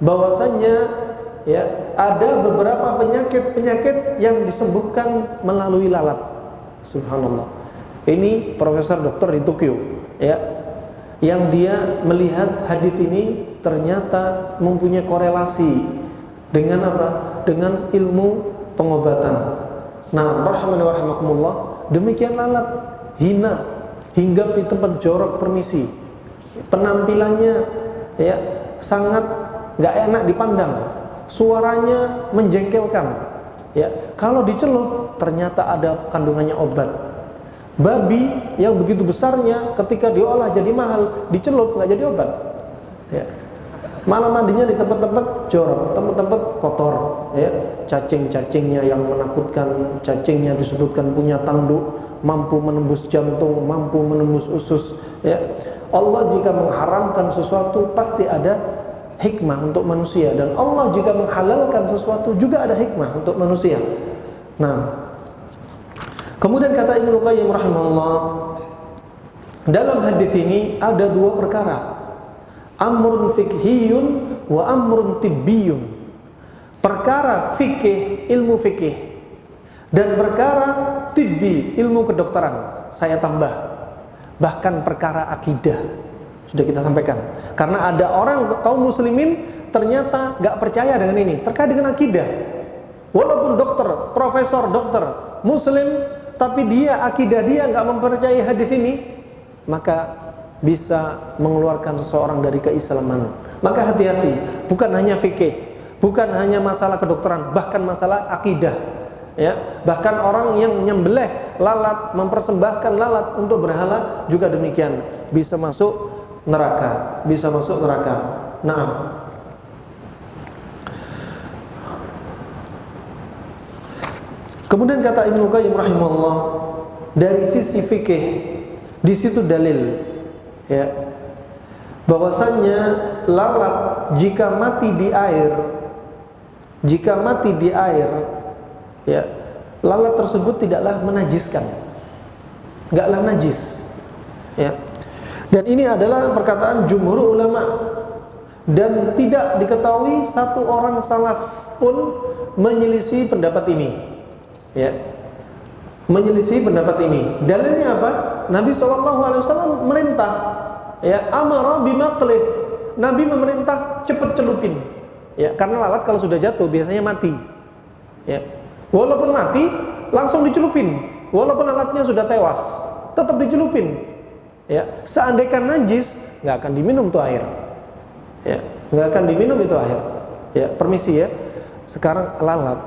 bahwasanya, ya, ada beberapa penyakit-penyakit yang disembuhkan melalui lalat. Subhanallah. Ini profesor dokter di Tokyo, ya, yang dia melihat hadis ini ternyata mempunyai korelasi dengan apa? Dengan ilmu pengobatan. Nah, rahimani wa rahimakumullah, demikian lalat hina, hinggap di tempat jorok, permisi. Penampilannya, ya, sangat nggak enak dipandang, suaranya menjengkelkan, Ya, kalau dicelup ternyata ada kandungannya obat. Babi yang begitu besarnya ketika diolah jadi mahal, dicelup nggak jadi obat. Ya. Malah mandinya di tempat-tempat jorok, tempat-tempat kotor, ya. Cacing-cacingnya yang menakutkan, cacingnya disebutkan punya tanduk, mampu menembus jantung, mampu menembus usus, ya. Allah jika mengharamkan sesuatu pasti ada hikmah untuk manusia, dan Allah jika menghalalkan sesuatu juga ada hikmah untuk manusia. Nah, kemudian kata Ibnu Qayyim rahimahullah, dalam hadis ini ada dua perkara, amrun fikhiyun wa amrun tibbiyun. Perkara fikih, ilmu fikih, dan perkara tibbi, ilmu kedokteran. Saya tambah, bahkan perkara akidah sudah kita sampaikan. Karena ada orang kaum muslimin ternyata gak percaya dengan ini terkait dengan akidah. Walaupun dokter, profesor dokter muslim, tapi dia akidah dia gak mempercayai hadis ini, maka bisa mengeluarkan seseorang dari keislaman. Maka hati-hati, bukan hanya fikih, bukan hanya masalah kedokteran, bahkan masalah akidah, ya. Bahkan orang yang nyembelih lalat, mempersembahkan lalat untuk berhala juga demikian, bisa masuk neraka, bisa masuk neraka. Naam. Kemudian kata Ibnu Qayyim rahimahullah, dari sisi fikih di situ dalil, ya, bahwasannya lalat jika mati di air, ya, lalat tersebut tidaklah menajiskan, enggaklah najis, ya. Dan ini adalah perkataan jumhur ulama, dan tidak diketahui satu orang salaf pun menyelisih pendapat ini, ya, menyelisih pendapat ini. Dalilnya apa? Nabi SAW merintah, ya, amara bimaqlih, Nabi memerintah cepat celupin, ya, karena lalat kalau sudah jatuh biasanya mati, ya. Walaupun mati langsung dicelupin, walaupun alatnya sudah tewas tetap dicelupin. Ya, seandainya najis nggak akan diminum tuh air, ya, nggak akan diminum itu air, ya. Permisi, ya, sekarang lalat,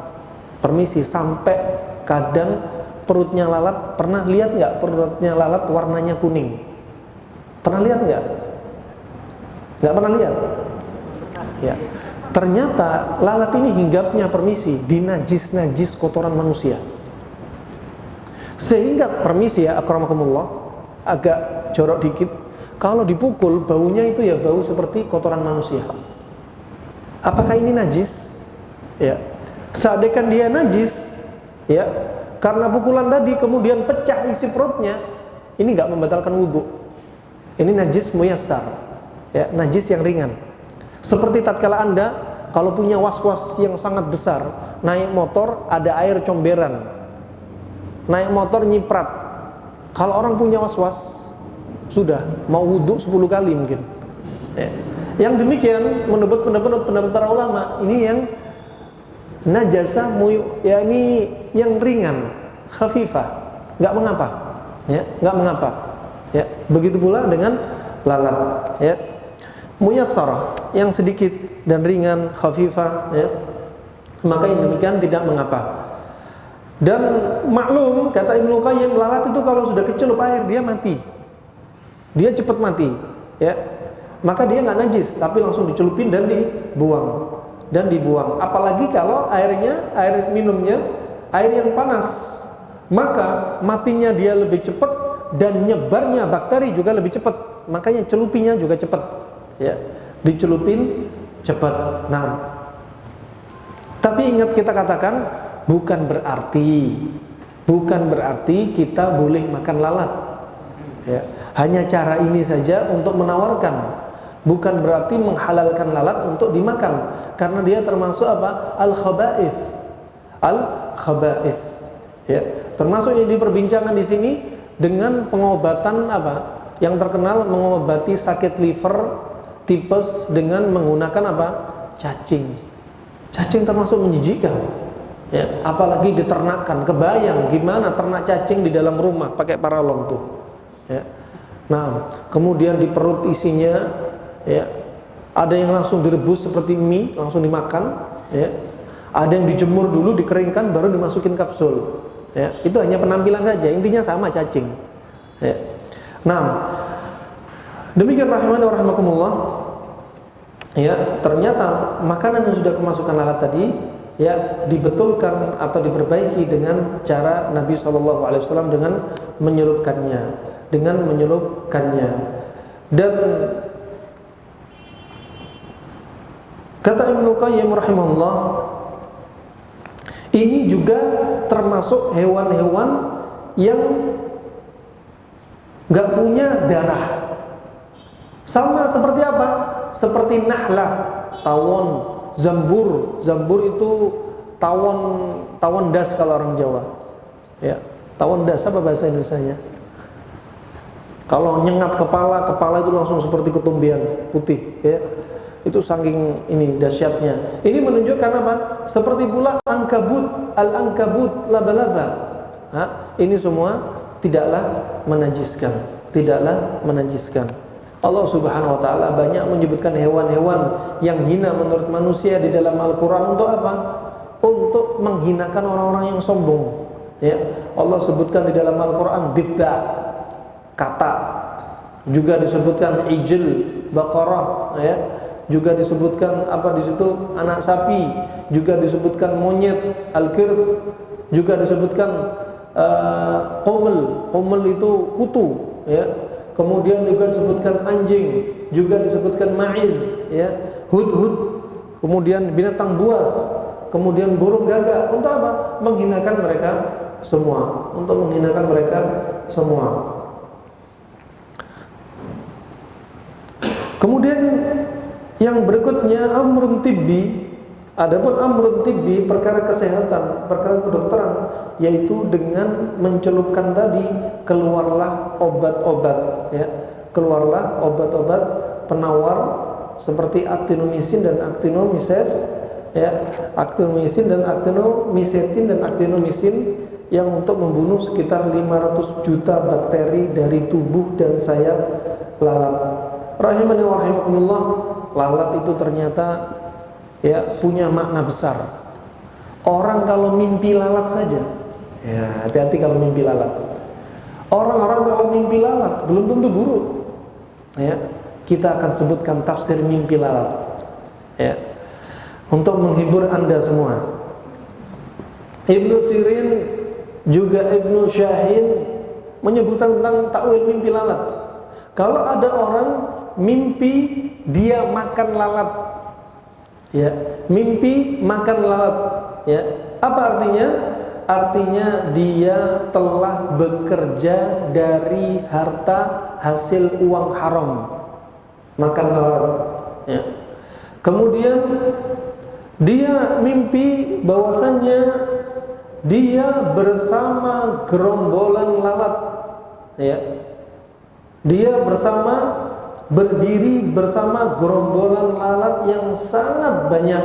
permisi, sampai kadang perutnya lalat, pernah lihat nggak perutnya lalat warnanya kuning? Pernah lihat nggak? Nggak pernah lihat, ya. Ternyata lalat ini hinggapnya, permisi, di najis kotoran manusia, sehingga permisi, ya, akramakumullah, agak jorok dikit, kalau dipukul baunya itu ya bau seperti kotoran manusia. Apakah ini najis? Ya, seandainya dia najis, ya, karena pukulan tadi kemudian pecah isi perutnya, ini nggak membatalkan wudhu. Ini najis muyassar, ya, najis yang ringan. Seperti tatkala Anda kalau punya was-was yang sangat besar, naik motor ada air comberan, naik motor nyiprat. Kalau orang punya was-was, sudah mau wudhu 10 kali mungkin, ya. Yang demikian menurut pendapat para ulama, ini yang najasa, ya, ini yang ringan, khafifah, nggak mengapa, ya, nggak mengapa, ya. Begitu pula dengan lalat, ya, muyassarah, yang sedikit dan ringan, khafifah, ya, maka yang demikian tidak mengapa. Dan maklum, kata Ibnu Qayyim, lalat itu kalau sudah kecelup air dia mati, dia cepat mati, ya. Maka dia nggak najis, tapi langsung dicelupin dan dibuang. Apalagi kalau air minumnya air yang panas, maka matinya dia lebih cepat dan nyebarnya bakteri juga lebih cepat. Makanya celupinya juga cepat, ya, dicelupin cepat. Nah, tapi ingat, kita katakan bukan berarti kita boleh makan lalat, ya. Hanya cara ini saja untuk menawarkan, bukan berarti menghalalkan lalat untuk dimakan, karena dia termasuk apa? Al-khaba'ith, ya. Termasuk yang diperbincangkan di sini dengan pengobatan apa? Yang terkenal mengobati sakit liver, tipes dengan menggunakan apa? Cacing. Cacing termasuk menjijikkan, ya, apalagi diternakan. Kebayang gimana ternak cacing di dalam rumah pakai paralon tuh, ya. Nah, kemudian di perut isinya, ya, ada yang langsung direbus seperti mie, langsung dimakan, ya. Ada yang dijemur dulu, dikeringkan, baru dimasukin kapsul. Ya, itu hanya penampilan saja, intinya sama, cacing. Ya. Nah, demikian rahimani wa rahimakumullah. Ya, ternyata makanan yang sudah kemasukan lalat tadi ya dibetulkan atau diperbaiki dengan cara Nabi SAW dengan menyelupkannya, Dan kata Ibnu Qayyim rahimahullah, ini juga termasuk hewan-hewan yang gak punya darah. Sama seperti apa? Seperti nahlah, tawon, zambur. Zambur itu tawon das kalau orang Jawa. Ya, tawon das apa bahasa Indonesianya? Kalau nyengat kepala itu langsung seperti ketumbian putih, ya. Itu saking ini dahsyatnya. Ini menunjukkan apa? Seperti pula ankabut, al-ankabut, laba-laba. Ini semua tidaklah menajiskan. Allah Subhanahu wa taala banyak menyebutkan hewan-hewan yang hina menurut manusia di dalam Al-Qur'an untuk apa? Untuk menghinakan orang-orang yang sombong. Ya, Allah sebutkan di dalam Al-Qur'an difda, kata. Juga disebutkan ijl, baqarah, ya. Juga disebutkan apa di situ? Anak sapi, juga disebutkan monyet, al-qird, juga disebutkan qomel itu kutu, ya. Kemudian juga disebutkan anjing, juga disebutkan ma'iz, ya, hudhud, kemudian binatang buas, kemudian burung gagak. Untuk apa? Menghinakan mereka semua. Kemudian yang berikutnya amrun tibbi. Adapun amrun tibbi, perkara kesehatan, perkara kedokteran, yaitu dengan mencelupkan tadi keluarlah obat-obat, ya. Keluarlah obat-obat penawar seperti actinomycin dan actinomyces, ya. Actinomycin dan actinomicetin dan actinomycin yang untuk membunuh sekitar 500 juta bakteri dari tubuh dan sayap lalat. Rahimani wa rahimakumullah, lalat itu ternyata ya punya makna besar. Orang kalau mimpi lalat saja, ya hati-hati kalau mimpi lalat. Orang-orang kalau mimpi lalat belum tentu buruk. Ya, kita akan sebutkan tafsir mimpi lalat. Ya, untuk menghibur Anda semua. Ibnu Sirin juga Ibnu Syahin menyebutkan tentang takwil mimpi lalat. Kalau ada orang mimpi dia makan lalat, ya, mimpi makan lalat, ya, apa artinya? Artinya dia telah bekerja dari harta hasil uang haram, makan lalat, ya. Kemudian dia mimpi bahwasannya dia bersama gerombolan lalat, ya. Dia berdiri bersama gerombolan lalat yang sangat banyak.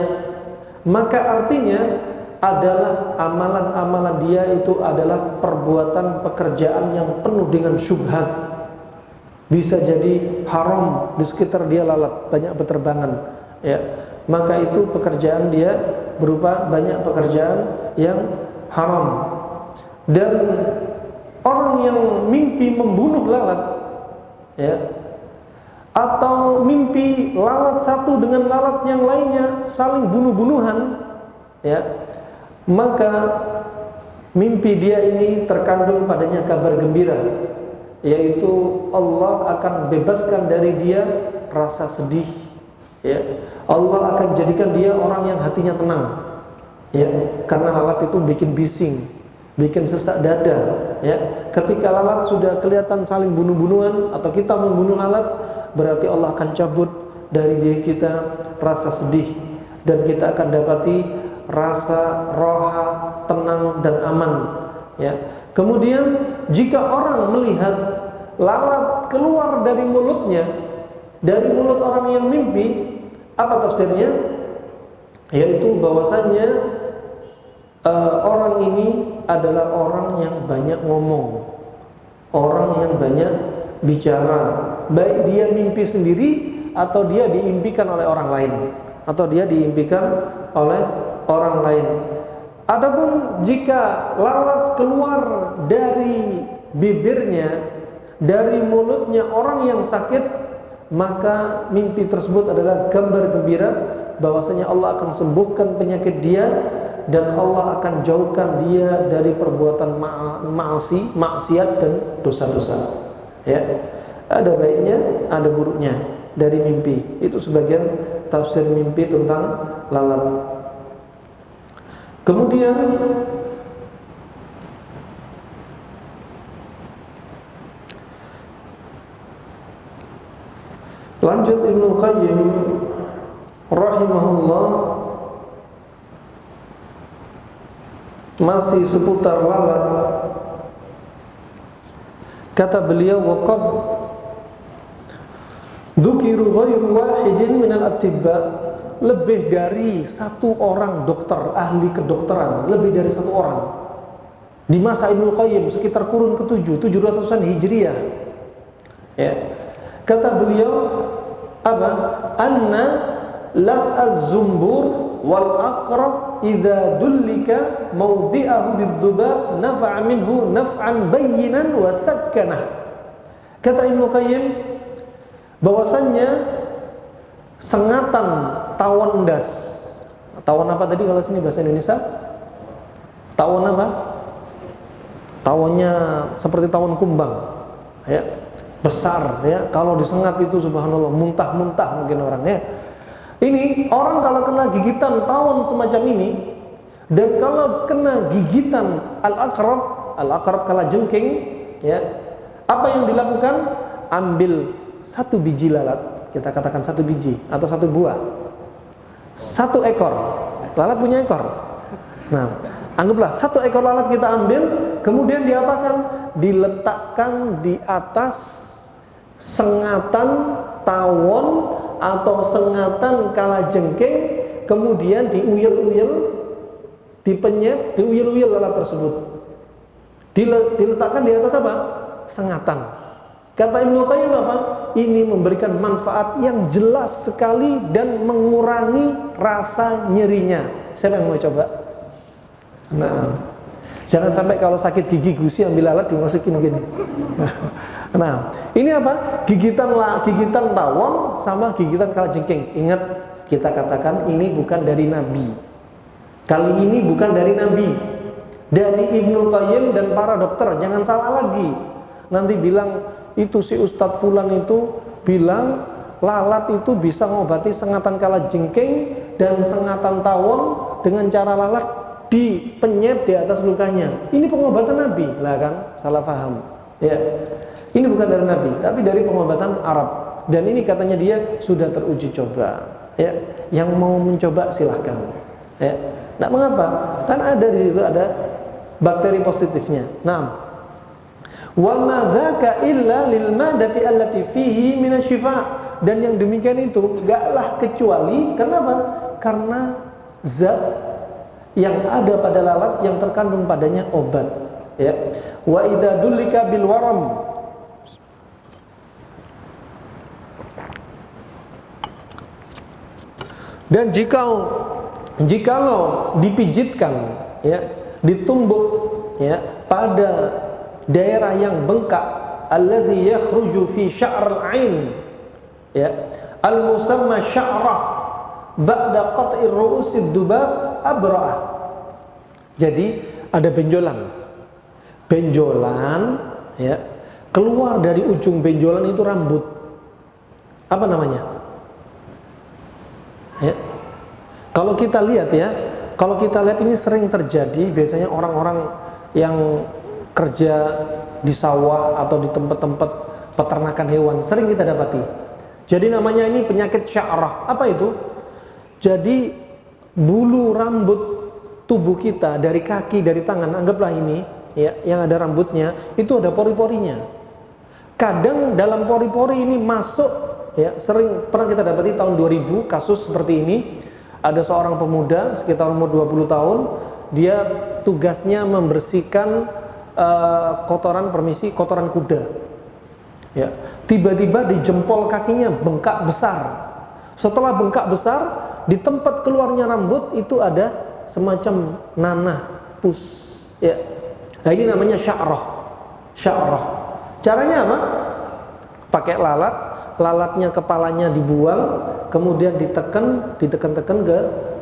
Maka artinya adalah amalan-amalan dia itu adalah perbuatan pekerjaan yang penuh dengan syubhat. Bisa jadi haram di sekitar dia lalat banyak berterbangan, ya. Maka itu pekerjaan dia berupa banyak pekerjaan yang haram. Dan orang yang mimpi membunuh lalat, ya, atau mimpi lalat satu dengan lalat yang lainnya saling bunuh-bunuhan, ya, maka mimpi dia ini terkandung padanya kabar gembira, yaitu Allah akan bebaskan dari dia rasa sedih, ya. Allah akan jadikan dia orang yang hatinya tenang, ya, karena lalat itu bikin bising, bikin sesak dada, ya. Ketika lalat sudah kelihatan saling bunuh-bunuhan atau kita membunuh lalat, berarti Allah akan cabut dari diri kita rasa sedih, dan kita akan dapati rasa roha, tenang dan aman, ya. Kemudian jika orang melihat lalat keluar dari mulutnya, dari mulut orang yang mimpi, apa tafsirnya? Yaitu bahwasannya orang ini adalah orang yang banyak ngomong, orang yang banyak bicara, baik dia mimpi sendiri atau dia diimpikan oleh orang lain, atau dia diimpikan oleh orang lain. Adapun jika lalat keluar dari bibirnya, dari mulutnya orang yang sakit, maka mimpi tersebut adalah gambar gembira bahwasanya Allah akan sembuhkan penyakit dia dan Allah akan jauhkan dia dari perbuatan maksiat dan dosa-dosa. Ya. Ada baiknya, ada buruknya dari mimpi. Itu sebagian tafsir mimpi tentang lalat. Kemudian lanjut Ibnu Qayyim rahimahullah masih seputar lalat. Kata beliau, waqad dzukiru ghairu wahidin minal atibba, lebih dari satu orang dokter, ahli kedokteran, lebih dari satu orang di masa Ibnu Qayyim sekitar kurun ke-7, 700-an Hijriah. Ya. Kata beliau apa? Anna las'az zumbur wal aqrab idza dullika mawdi'ahu bidzubab nafa'a minhu naf'an bayyinan wa sakkanah. Kata Ibnu Qayyim bahwasannya sengatan tawon das. Tawon apa tadi kalau sini bahasa Indonesia? Tawon apa? Tawonnya seperti tawon kumbang. Ya. Besar ya. Kalau disengat itu subhanallah muntah-muntah mungkin orang ya. Ini orang kalau kena gigitan tawon semacam ini dan kalau kena gigitan al-aqrab kalajengking ya. Apa yang dilakukan? Ambil satu biji lalat, kita katakan satu biji atau satu buah, satu ekor lalat punya ekor. Nah, anggaplah satu ekor lalat kita ambil, kemudian diapakan? Diletakkan di atas sengatan tawon atau sengatan kalajengking, kemudian diuyel-uyel, dipenyet, diuyel-uyel lalat tersebut. Diletakkan di atas apa? Sengatan. Kata Ibnu Qayyim apa? Ini memberikan manfaat yang jelas sekali dan mengurangi rasa nyerinya. Siapa yang mau coba? Nah, jangan sampai kalau sakit gigi gusi ambil lalat dimasukin gini. Nah, ini apa? Gigitan tawon sama gigitan kalajengking. Ingat, kita katakan ini bukan dari Nabi. Kali ini bukan dari Nabi. Dari Ibnu Qayyim dan para dokter. Jangan salah lagi. Nanti bilang itu si Ustadz Fulan itu bilang lalat itu bisa mengobati sengatan kalajengking dan sengatan tawon dengan cara lalat dipenyet di atas lukanya. Ini pengobatan Nabi lah kan? Salah paham. Ya. Ini bukan dari Nabi, tapi dari pengobatan Arab. Dan ini katanya dia sudah teruji coba. Ya. Yang mau mencoba silahkan. Ya. Nggak mengapa, kan ada di situ ada bakteri positifnya. Nah, wa ma dzaka illa lil madati allati fihi minasyifa, dan yang demikian itu enggaklah kecuali kenapa? Karena zat yang ada pada lalat yang terkandung padanya obat ya. Wa idza dullika bil waram, dan jikalau dipijitkan ya, ditumbuk ya pada daerah yang bengkak, alladhi yakhruju fi sya'ril 'ain ya, al-musamma sya'rah ba'da qat'ir ru'usid dubab abra'ah. Jadi ada benjolan ya, keluar dari ujung benjolan itu rambut. Apa namanya? Ya. Kalau kita lihat ini sering terjadi biasanya orang-orang yang kerja di sawah atau di tempat-tempat peternakan hewan sering kita dapati. Jadi namanya ini penyakit sya'rah. Apa itu? Jadi bulu rambut tubuh kita dari kaki, dari tangan, anggaplah ini ya, yang ada rambutnya itu ada pori-porinya. Kadang dalam pori-pori ini masuk ya, sering pernah kita dapati tahun 2000 kasus seperti ini. Ada seorang pemuda sekitar umur 20 tahun, dia tugasnya membersihkan kotoran kuda ya. Tiba-tiba di jempol kakinya bengkak besar. Setelah bengkak besar, di tempat keluarnya rambut itu ada semacam nanah pus, ya. Nah, ini namanya sya'rah. Sya'rah. Caranya apa? Pakai lalat, lalatnya kepalanya dibuang, kemudian ditekan-tekan ke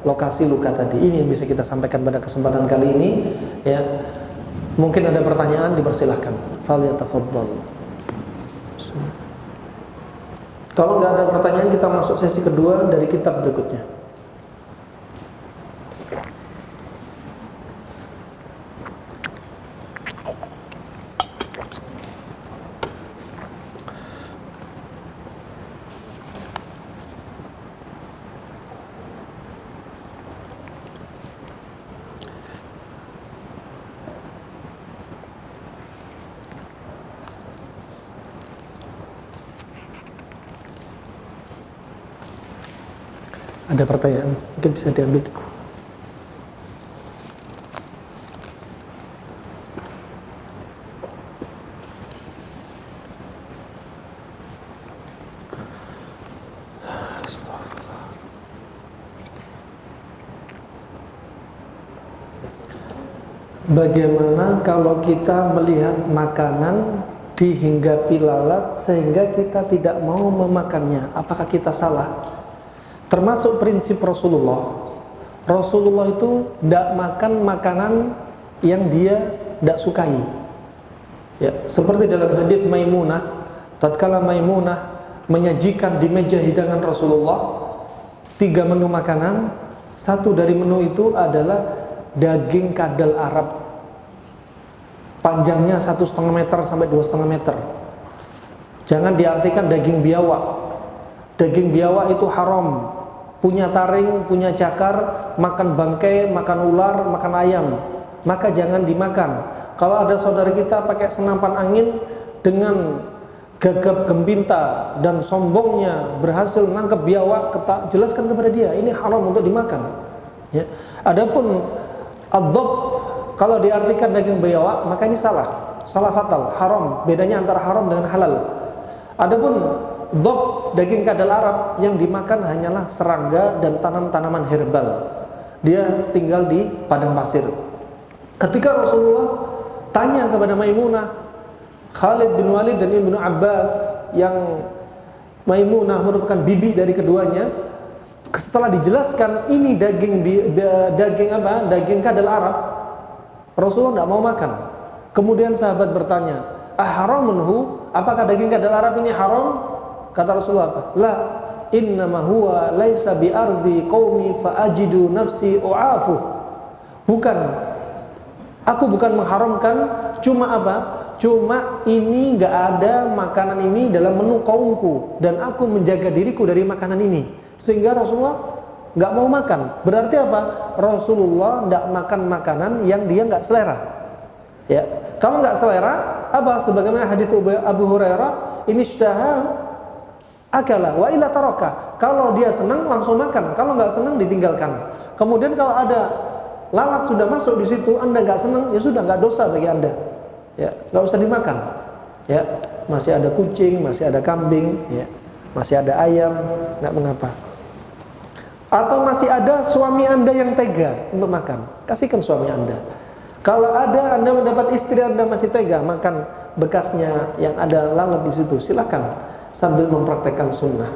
lokasi luka tadi. Ini yang bisa kita sampaikan pada kesempatan kali ini, ya. Mungkin ada pertanyaan, dipersilahkan. Falyatafaddal. Kalau nggak ada pertanyaan, kita masuk sesi kedua dari kitab berikutnya. Ada pertanyaan, mungkin bisa diambil. Bagaimana kalau kita melihat makanan dihinggapi lalat sehingga kita tidak mau memakannya? Apakah kita salah? Termasuk prinsip Rasulullah. Rasulullah itu tidak makan makanan yang dia tidak sukai. Ya, seperti dalam hadis Maimunah, tatkala Maimunah menyajikan di meja hidangan Rasulullah 3 menu makanan, satu dari menu itu adalah daging kadal Arab. Panjangnya 1,5 meter sampai 2,5 meter. Jangan diartikan daging biawak. Daging biawak itu haram. Punya taring, punya cakar, makan bangkai, makan ular, makan ayam, maka jangan dimakan. Kalau ada saudara kita pakai senapan angin dengan gagap gempita dan sombongnya berhasil nangkep biawak, jelaskan kepada dia, ini haram untuk dimakan. Ya. Adapun ad-dhab, kalau diartikan daging biawak, maka ini salah fatal, haram. Bedanya antara haram dengan halal. Adapun dhab, daging kadal Arab, yang dimakan hanyalah serangga dan tanaman-tanaman herbal. Dia tinggal di padang pasir. Ketika Rasulullah tanya kepada Maimunah, Khalid bin Walid dan Ibnu Abbas, yang Maimunah merupakan bibi dari keduanya, setelah dijelaskan ini daging kadal Arab, Rasulullah tidak mau makan. Kemudian sahabat bertanya, aharamunhu, apakah daging kadal Arab ini haram? Kata Rasulullah apa? La, innama huwa laisa bi ardi qaumi fa ajidu nafsi u'afu. Bukan, aku bukan mengharamkan, cuma apa? Cuma ini enggak ada makanan ini dalam menu kaumku dan aku menjaga diriku dari makanan ini. Sehingga Rasulullah enggak mau makan. Berarti apa? Rasulullah enggak makan makanan yang dia enggak selera. Ya. Kalau enggak selera, apa? Sebagaimana hadis Abu Hurairah, inishtaha akala wa illa taraka. Kalau dia senang langsung makan, kalau nggak senang ditinggalkan. Kemudian kalau ada lalat sudah masuk di situ, Anda nggak senang, ya sudah, nggak dosa bagi Anda. Ya, nggak usah dimakan. Ya, masih ada kucing, masih ada kambing, ya, masih ada ayam, nggak mengapa. Atau masih ada suami Anda yang tega untuk makan, kasihkan suami Anda. Kalau ada Anda mendapat istri Anda masih tega makan bekasnya yang ada lalat di situ, silakan. Sambil mempraktekkan sunnah.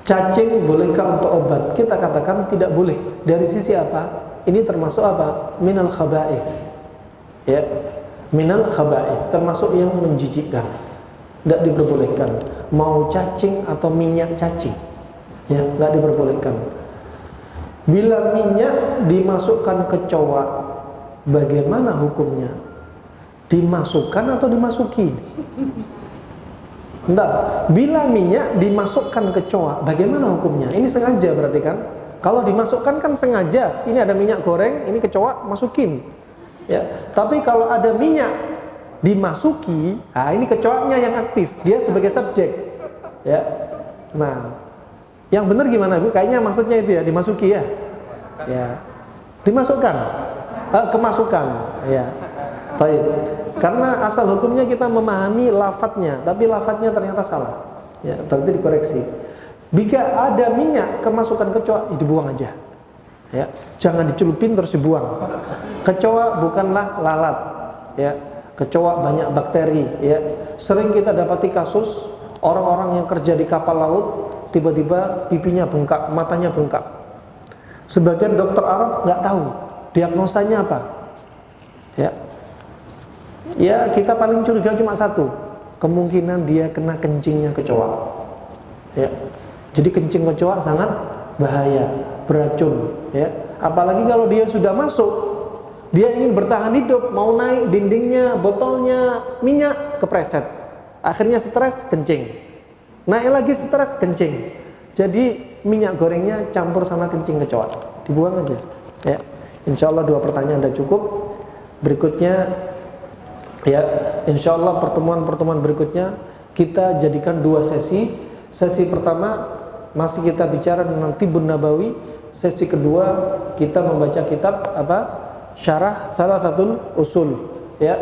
Cacing bolehkah untuk obat? Kita katakan tidak boleh. Dari sisi apa? Ini termasuk apa? Minal khaba'ith. Ya, minal khaba'ith, termasuk yang menjijikkan. Tidak diperbolehkan. Mau cacing atau minyak cacing, ya, tidak diperbolehkan. Bila minyak dimasukkan ke coak, bagaimana hukumnya? Dimasukkan atau dimasuki? Bentar, bila minyak dimasukkan ke coak, bagaimana hukumnya? Ini sengaja berarti kan? Kalau dimasukkan kan sengaja, ini ada minyak goreng, ini ke coak, masukin. Ya. Tapi kalau ada minyak dimasuki, nah ini ke coaknya yang aktif, dia sebagai subjek. Ya. Nah, yang benar gimana Bu? Kayaknya maksudnya itu ya, dimasuki ya. Ya. Dimasukkan. Kemasukan, ya. Baik. Karena asal hukumnya kita memahami lafadznya, tapi lafadznya ternyata salah. Ya, berarti dikoreksi. Jika ada minyak kemasukan ke coak, dibuang aja. Ya, jangan dicelupin terus dibuang. Kecoa bukanlah lalat. Ya, kecoa banyak bakteri. Ya, sering kita dapati kasus orang-orang yang kerja di kapal laut tiba-tiba pipinya bengkak, matanya bengkak. Sebagian dokter Arab nggak tahu diagnosanya apa. Ya, kita paling curiga cuma satu, kemungkinan dia kena kencingnya kecoa. Ya, jadi kencing kecoa sangat bahaya, beracun. Ya, apalagi kalau dia sudah masuk, dia ingin bertahan hidup, mau naik dindingnya, botolnya minyak kepreset, akhirnya stres kencing, naik lagi stres kencing. Jadi minyak gorengnya campur sama kencing kecoa, dibuang aja. Ya, insya Allah 2 pertanyaan sudah cukup. Berikutnya, ya, insya Allah pertemuan berikutnya kita jadikan 2 sesi. Sesi pertama masih kita bicara tentang Tibbun Nabawi. Sesi kedua kita membaca kitab Syarah Thalathatul Usul, ya,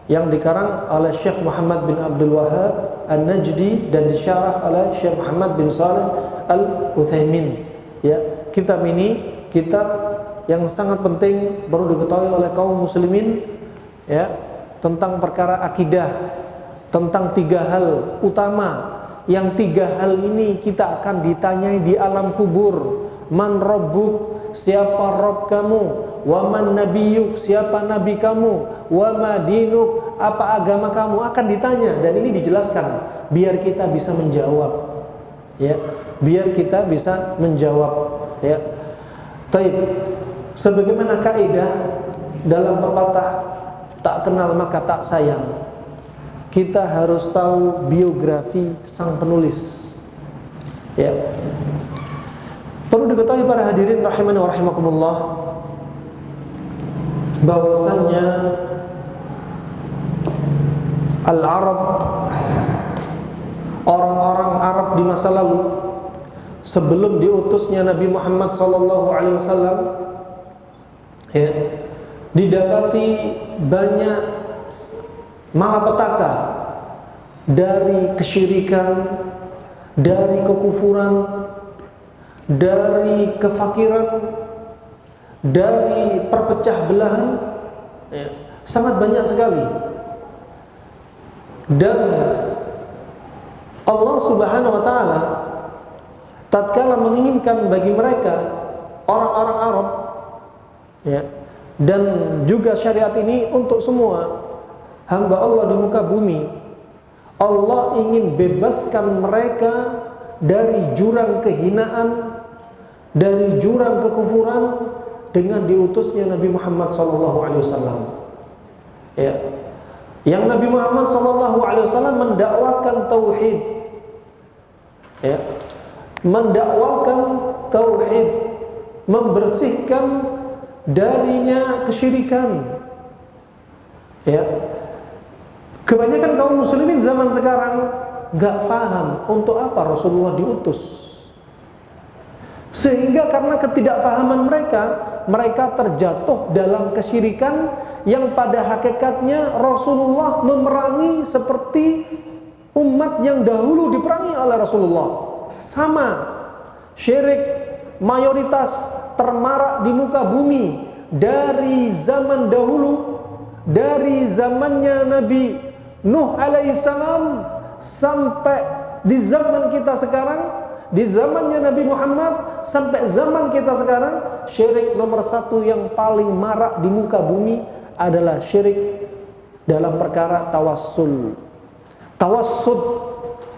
yang dikarang oleh Syekh Muhammad bin Abdul Wahhab An-Najdi dan disyarah oleh Syekh Muhammad bin Shalih Al-Utsaimin. Ya, kitab ini kitab yang sangat penting, baru diketahui oleh kaum muslimin, ya, tentang perkara akidah, tentang 3 hal utama. Yang 3 hal ini kita akan ditanyai di alam kubur. Man rabbuk, siapa Rabb kamu? Wa man nabiyyuk, siapa nabi kamu? Wa ma dinuk, apa agama kamu? Akan ditanya, dan ini dijelaskan biar kita bisa menjawab. Ya, biar kita bisa menjawab. Ya. Taib. Sebagaimana kaidah dalam pepatah tak kenal maka tak sayang, kita harus tahu biografi sang penulis. Ya. Perlu diketahui para hadirin rahimani wa rahimakumullah, bahwasannya Al-Arab, orang-orang Arab di masa lalu sebelum diutusnya Nabi Muhammad SAW, ya, didapati banyak malapetaka dari kesyirikan, dari kekufuran, dari kefakiran, dari perpecah belahan, ya, sangat banyak sekali. Dan Allah Subhanahu wa taala tatkala menginginkan bagi mereka orang-orang Arab, ya, dan juga syariat ini untuk semua hamba Allah di muka bumi, Allah ingin bebaskan mereka dari jurang kehinaan, dari jurang kekufuran dengan diutusnya Nabi Muhammad SAW. Ya, yang Nabi Muhammad SAW mendakwakan tauhid, ya, mendakwakan tauhid, membersihkan darinya kesyirikan. Ya, kebanyakan kaum muslimin zaman sekarang gak paham untuk apa Rasulullah diutus. Sehingga karena ketidakfahaman mereka terjatuh dalam kesyirikan yang pada hakikatnya Rasulullah memerangi seperti umat yang dahulu diperangi oleh Rasulullah. Sama, syirik mayoritas termarak di muka bumi dari zaman dahulu, dari zamannya Nabi Nuh alaihissalam sampai di zaman kita sekarang, di zamannya Nabi Muhammad sampai zaman kita sekarang. Syirik nomor 1 yang paling marak di muka bumi adalah syirik dalam perkara tawassul, tawassud,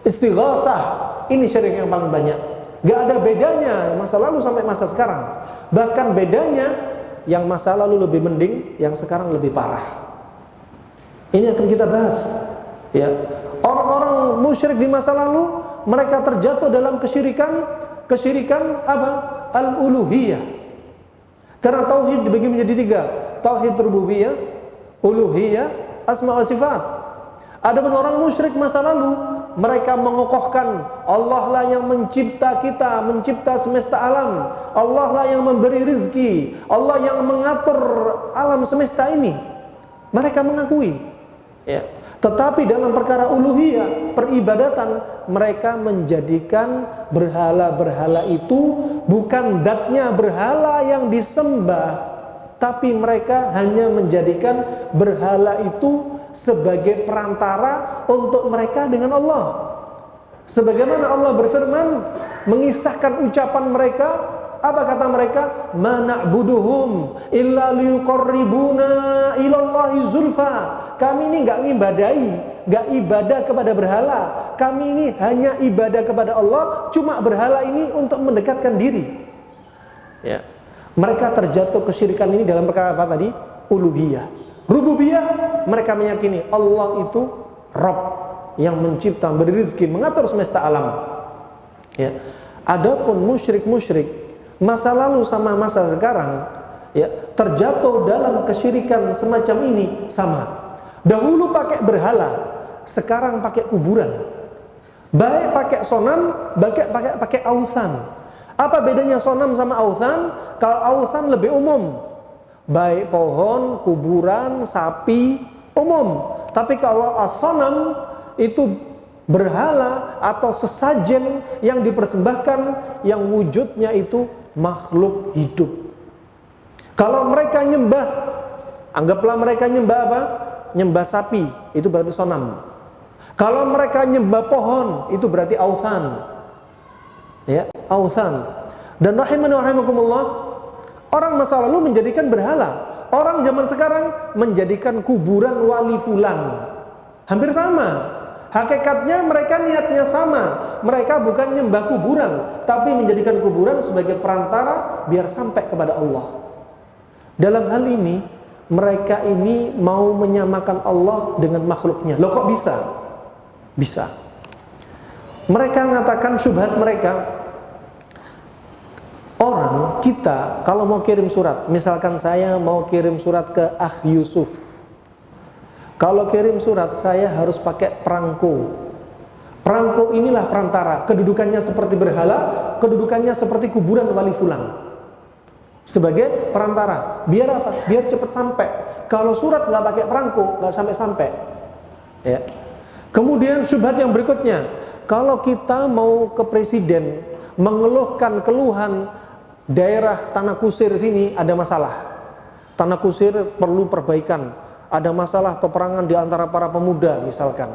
istighatsah. Ini syirik yang paling banyak. Gak ada bedanya masa lalu sampai masa sekarang. Bahkan bedanya yang masa lalu lebih mending, yang sekarang lebih parah. Ini akan kita bahas. Ya, orang-orang musyrik di masa lalu mereka terjatuh dalam kesyirikan apa? Al-uluhiyah. Karena tauhid dibagi menjadi 3, tauhid rububiyah, uluhiyah, asma wa sifat. Adapun orang musyrik masa lalu, mereka mengokohkan Allah lah yang mencipta kita, mencipta semesta alam, Allah lah yang memberi rizki, Allah yang mengatur alam semesta ini. Mereka mengakui, ya. Tetapi dalam perkara uluhiyah, peribadatan, mereka menjadikan berhala-berhala itu bukan zatnya berhala yang disembah, tapi mereka hanya menjadikan berhala itu sebagai perantara untuk mereka dengan Allah. Sebagaimana Allah berfirman mengisahkan ucapan mereka, apa kata mereka? Ma na'buduhum illa liyuqarribuna ilallahi zulfa. Kami ini enggak ngibadahi, enggak ibadah kepada berhala. Kami ini hanya ibadah kepada Allah, cuma berhala ini untuk mendekatkan diri. Ya. Mereka terjatuh kesyirikan ini dalam perkara apa tadi? Uluhiyah. Rububiyah, mereka meyakini Allah itu Rabb yang mencipta, memberi rezeki, mengatur semesta alam. Ya. Adapun musyrik-musyrik masa lalu sama masa sekarang, ya, terjatuh dalam kesyirikan semacam ini sama. Dahulu pakai berhala, sekarang pakai kuburan. Baik pakai sonam, pakai ausan. Apa bedanya sonam sama ausan? Kalau ausan lebih umum, baik pohon, kuburan, sapi, umum. Tapi kalau as-sonam itu berhala atau sesajen yang dipersembahkan yang wujudnya itu makhluk hidup. Kalau mereka nyembah, anggaplah mereka nyembah apa? Nyembah sapi, itu berarti sonam. Kalau mereka nyembah pohon, itu berarti ausan. Ya, ausan. Dan rahimani wa rahimakumullah, orang masa lalu menjadikan berhala. Orang zaman sekarang menjadikan kuburan wali fulan. Hampir sama. Hakikatnya mereka niatnya sama. Mereka bukan nyembah kuburan, tapi menjadikan kuburan sebagai perantara biar sampai kepada Allah. Dalam hal ini, mereka ini mau menyamakan Allah dengan makhluknya. Loh kok bisa? Bisa. Mereka mengatakan syubhat mereka, orang kita kalau mau kirim surat, misalkan saya mau kirim surat ke Akh Yusuf, kalau kirim surat saya harus pakai perangko. Perangko inilah perantara, kedudukannya seperti berhala, kedudukannya seperti kuburan wali fulan. Sebagai perantara, biar apa? Biar cepat sampai. Kalau surat nggak pakai perangko, nggak sampai-sampai. Ya. Kemudian syubhat yang berikutnya, kalau kita mau ke presiden mengeluhkan keluhan daerah Tanah Kusir sini ada masalah, Tanah Kusir perlu perbaikan, ada masalah peperangan di antara para pemuda misalkan,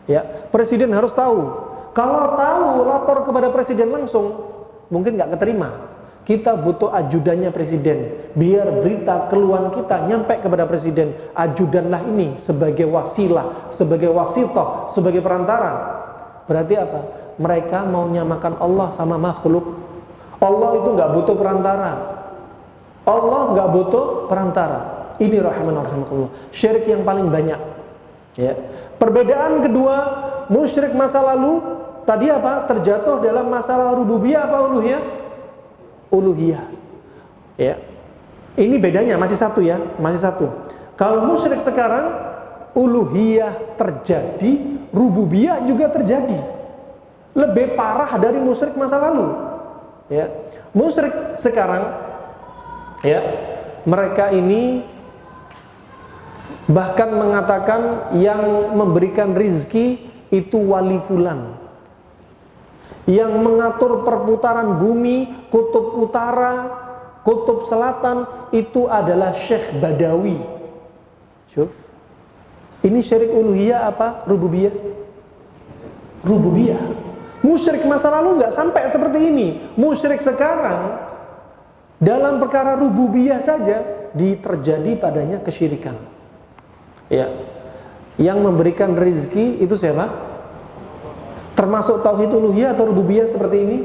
ya, presiden harus tahu. Kalau tahu lapor kepada presiden langsung mungkin nggak keterima. Kita butuh ajudannya presiden, biar berita keluhan kita nyampe kepada presiden. Ajudanlah ini sebagai wasilah, sebagai wasithah, sebagai perantara. Berarti apa? Mereka mau nyamakan Allah sama makhluk. Allah itu nggak butuh perantara. Allah nggak butuh perantara. Ini rahimahullah, syirik yang paling banyak. Ya. Perbedaan kedua, musyrik masa lalu tadi apa? Terjatuh dalam masalah rububiyah apa uluhiyah? Uluhiyah. Ya. Ini bedanya masih satu ya, masih satu. Kalau musyrik sekarang uluhiyah terjadi, rububiyah juga terjadi. Lebih parah dari musyrik masa lalu. Ya. Musyrik sekarang, ya, mereka ini bahkan mengatakan yang memberikan rizki itu wali fulan, yang mengatur perputaran bumi, kutub utara, kutub selatan itu adalah Syekh Badawi. Syuf. Ini syirik uluhiyah apa rububiyah? Rububiyah. Musyrik masa lalu nggak sampai seperti ini. Musyrik sekarang dalam perkara rububiyah saja terjadi padanya kesyirikan. Ya. Yang memberikan rezeki itu siapa? Termasuk tauhid uluhiyah atau rububiyah seperti ini?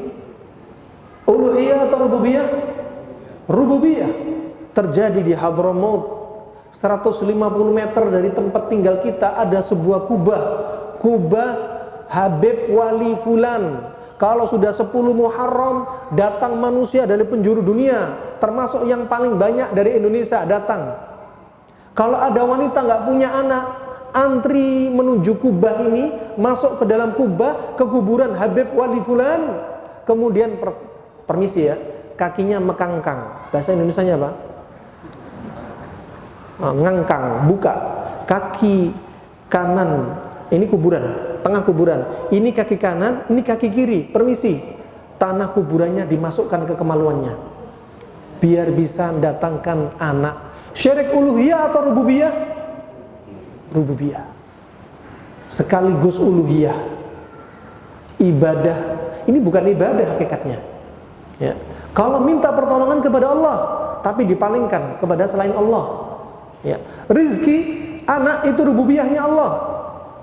Uluhiyah atau rububiyah? Rububiyah. Terjadi di Hadramaut, 150 meter dari tempat tinggal kita ada sebuah kubah. Kubah Habib Wali Fulan. Kalau sudah 10 Muharram datang manusia dari penjuru dunia, termasuk yang paling banyak dari Indonesia datang. Kalau ada wanita nggak punya anak, antri menuju kubah ini, masuk ke dalam kubah, ke kuburan Habib Wali Fulan, kemudian permisi ya, kakinya mekangkang. Bahasa Indonesianya apa? Ngangkang, buka. Kaki kanan, ini kuburan, tengah kuburan, ini kaki kanan, ini kaki kiri, permisi, tanah kuburannya dimasukkan ke kemaluannya biar bisa mendatangkan anak. Syirik uluhiyah atau rububiyah? Rububiyah sekaligus uluhiyah. Ibadah ini bukan ibadah hakikatnya, ya. Kalau minta pertolongan kepada Allah tapi dipalingkan kepada selain Allah, ya. Rizki anak itu rububiyahnya Allah,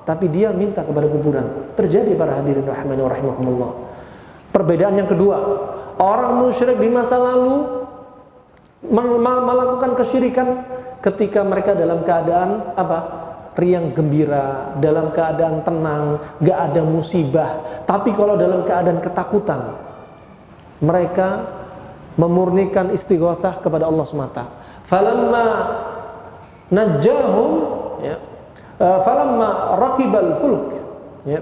tapi dia minta kepada kuburan. Terjadi para hadirin rahimani wa rahimakumullah. Perbedaan yang kedua, orang musyrik di masa lalu melakukan kesyirikan ketika mereka dalam keadaan apa? Riang gembira, dalam keadaan tenang, gak ada musibah. Tapi kalau dalam keadaan ketakutan, mereka memurnikan istighatsah kepada Allah semata. Falamma najjahum, ya, falamma raqibal fulk, ya,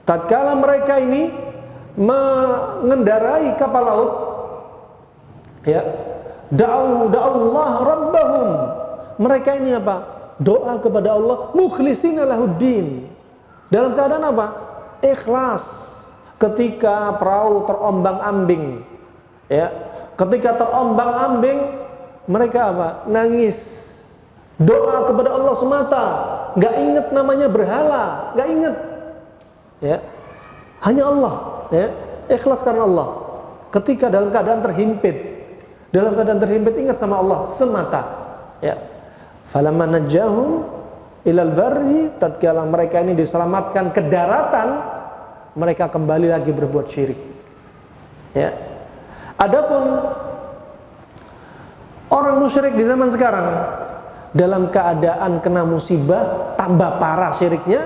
tatkala mereka ini mengendarai kapal laut, ya, da'allah rabbahum, mereka ini apa? Doa kepada Allah mukhlishina lahuddin, dalam keadaan apa? Ikhlas. Ketika perahu terombang-ambing, ya, ketika terombang-ambing, mereka apa? Nangis, doa kepada Allah semata, gak inget namanya berhala, gak inget, ya, hanya Allah, ya, ikhlas karena Allah. Ketika dalam keadaan terhimpit ingat sama Allah semata, ya. Falamma najjahum ilal barri, tatkala mereka ini diselamatkan ke daratan, mereka kembali lagi berbuat syirik, ya. Adapun orang musyrik di zaman sekarang, dalam keadaan kena musibah tambah parah syiriknya,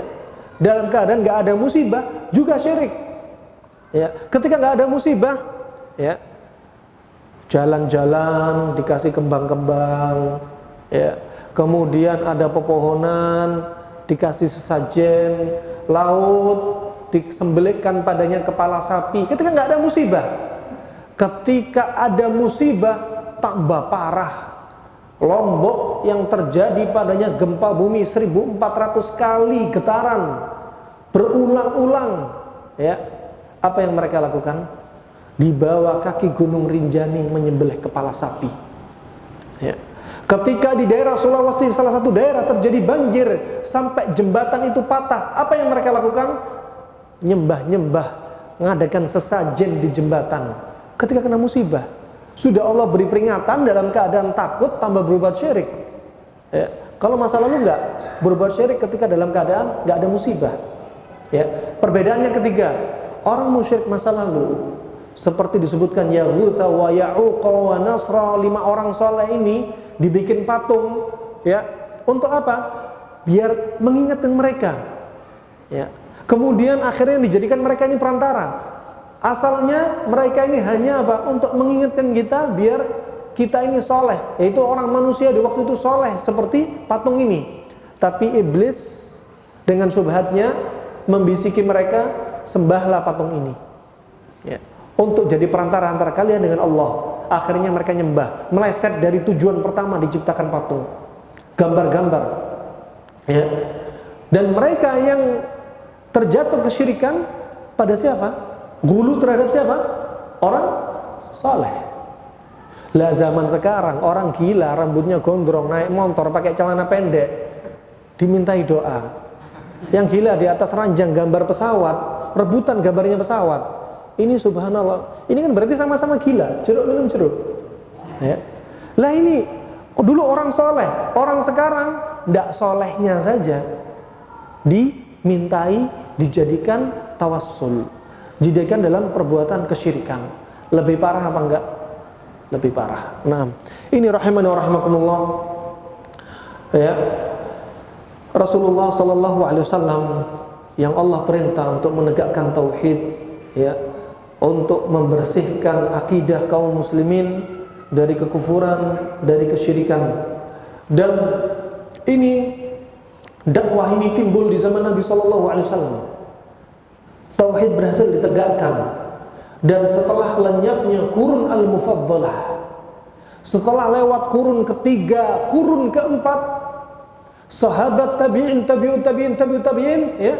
dalam keadaan gak ada musibah juga syirik, ya. Ketika gak ada musibah, ya, jalan-jalan dikasih kembang-kembang, ya. Kemudian ada pepohonan dikasih sesajen, laut disembelihkan padanya kepala sapi. Ketika nggak ada musibah, ketika ada musibah tambah parah. Lombok yang terjadi padanya gempa bumi 1400 kali getaran berulang-ulang, ya. Apa yang mereka lakukan? Di bawah kaki Gunung Rinjani menyembelih kepala sapi, ya. Ketika di daerah Sulawesi, salah satu daerah terjadi banjir sampai jembatan itu patah, apa yang mereka lakukan? Nyembah-nyembah, ngadakan sesajen di jembatan. Ketika kena musibah, sudah Allah beri peringatan, dalam keadaan takut tambah berbuat syirik, ya. Kalau masa lalu enggak, berbuat syirik ketika dalam keadaan enggak ada musibah, ya. Perbedaannya ketiga, orang musyrik masa lalu seperti disebutkan Yaghutsa wa Ya'uqa wa Nasra, 5 orang soleh ini dibikin patung, ya, untuk apa? Biar mengingatkan mereka, ya. Kemudian akhirnya dijadikan mereka ini perantara. Asalnya mereka ini hanya apa? Untuk mengingatkan kita biar kita ini soleh, yaitu orang manusia di waktu itu soleh seperti patung ini. Tapi iblis dengan syubhatnya membisiki mereka, sembahlah patung ini, ya, untuk jadi perantara antara kalian dengan Allah. Akhirnya mereka nyembah, meleset dari tujuan pertama diciptakan patung, gambar-gambar, ya. Dan mereka yang terjatuh kesyirikan pada siapa? Gulu terhadap siapa? Orang soleh. Lah zaman sekarang orang gila, rambutnya gondrong, naik motor pakai celana pendek, dimintai doa. Yang gila di atas ranjang gambar pesawat, rebutan gambarnya pesawat. Ini subhanallah, ini kan berarti sama-sama gila, jeruk minum jeruk, ya. Lah ini dulu orang soleh, orang sekarang ndak solehnya saja dimintai, dijadikan tawassul, dijadikan dalam perbuatan kesyirikan. Lebih parah apa enggak? Lebih parah. Nah, ini rahimani wa rahimakumullah, ya. Rasulullah sallallahu alaihi wasallam yang Allah perintah untuk menegakkan tauhid, ya, untuk membersihkan akidah kaum muslimin dari kekufuran, dari kesyirikan. Dan ini dakwah ini timbul di zaman Nabi SAW. Tauhid berhasil ditegakkan. Dan setelah lenyapnya kurun al-mufaddalah, setelah lewat kurun ketiga, kurun keempat, sahabat tabi'in, tabi'in, ya.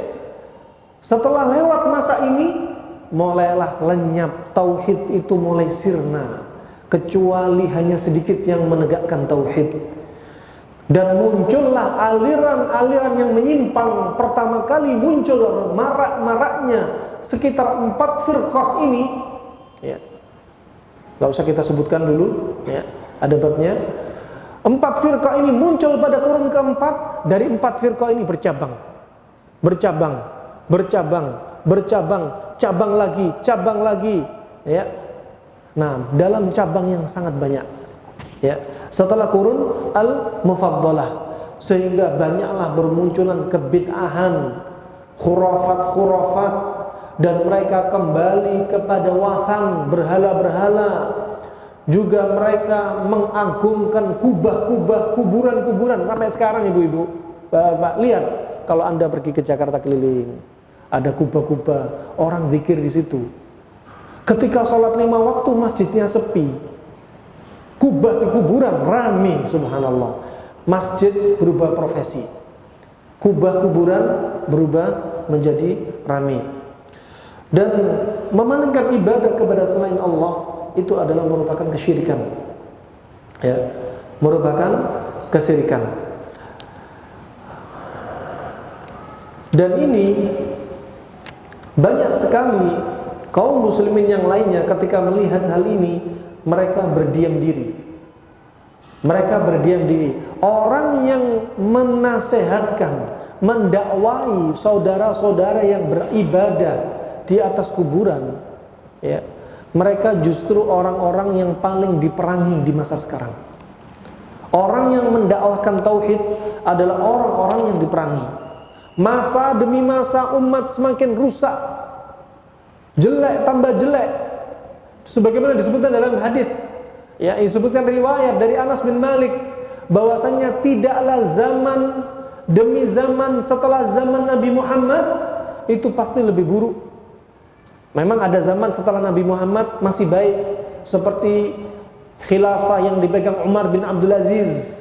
Setelah lewat masa ini, mulailah lenyap tauhid itu, mulai sirna, kecuali hanya sedikit yang menegakkan tauhid. Dan muncullah aliran-aliran yang menyimpang. Pertama kali muncul marak-maraknya sekitar 4 firqah ini, ya. Gak usah kita sebutkan dulu, ya. Ada babnya. 4 firqah ini muncul pada kurun keempat. Dari 4 firqah ini bercabang, cabang lagi, ya. Nah, dalam cabang yang sangat banyak, ya. Setelah kurun al-mufaddalah, sehingga banyaklah bermunculan kebid'ahan, khurafat, dan mereka kembali kepada wathan, berhala-berhala. Juga mereka mengagungkan kubah-kubah, kuburan-kuburan. Sampai sekarang ibu-ibu, bapak, lihat kalau Anda pergi ke Jakarta keliling, ada kubah-kubah, orang zikir di situ. Ketika sholat 5 waktu masjidnya sepi, kubah di kuburan rame, subhanallah. Masjid berubah profesi, kubah kuburan berubah menjadi rame. Dan memalingkan ibadah kepada selain Allah itu adalah merupakan kesyirikan, ya, merupakan kesyirikan. Dan ini banyak sekali kaum muslimin yang lainnya ketika melihat hal ini, mereka berdiam diri. Orang yang menasehatkan, mendakwai saudara-saudara yang beribadah di atas kuburan, ya, mereka justru orang-orang yang paling diperangi di masa sekarang. Orang yang mendakwahkan tauhid adalah orang-orang yang diperangi. Masa demi masa umat semakin rusak, jelek tambah jelek. Sebagaimana disebutkan dalam hadis, ya, disebutkan riwayat dari Anas bin Malik, bahwasanya tidaklah zaman demi zaman setelah zaman Nabi Muhammad itu pasti lebih buruk. Memang ada zaman setelah Nabi Muhammad masih baik, seperti khilafah yang dipegang Umar bin Abdul Aziz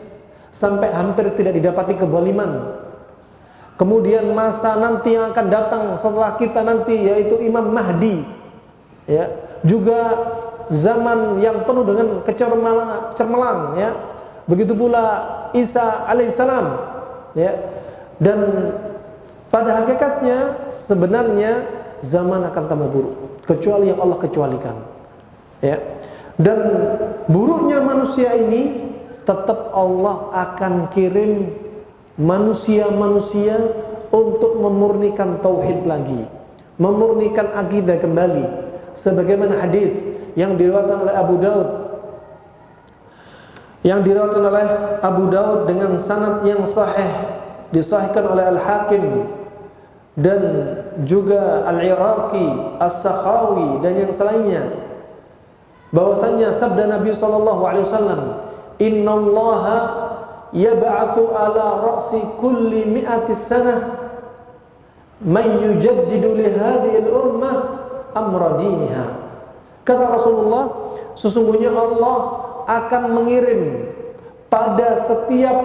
sampai hampir tidak didapati kezaliman. Kemudian masa nanti yang akan datang setelah kita nanti, yaitu Imam Mahdi, ya, juga zaman yang penuh dengan cemerlang, ya. Begitu pula Isa alaihissalam, ya. Dan pada hakikatnya sebenarnya zaman akan tambah buruk, kecuali yang Allah kecualikan, ya. Dan buruknya manusia ini, tetap Allah akan kirim manusia-manusia untuk memurnikan tauhid lagi, memurnikan akidah kembali. Sebagaimana hadis yang diriwayatkan oleh Abu Daud, dengan sanad yang sahih, disahihkan oleh Al-Hakim dan juga Al-Iraqi, As-Sakhawi dan yang selainnya, bahwasanya sabda Nabi SAW, innallaha yab'atsu ala ra'si kulli mi'ati sanah man yujaddidu li hadhihi al-ummah amra diniha. Kata Rasulullah, sesungguhnya Allah akan mengirim pada setiap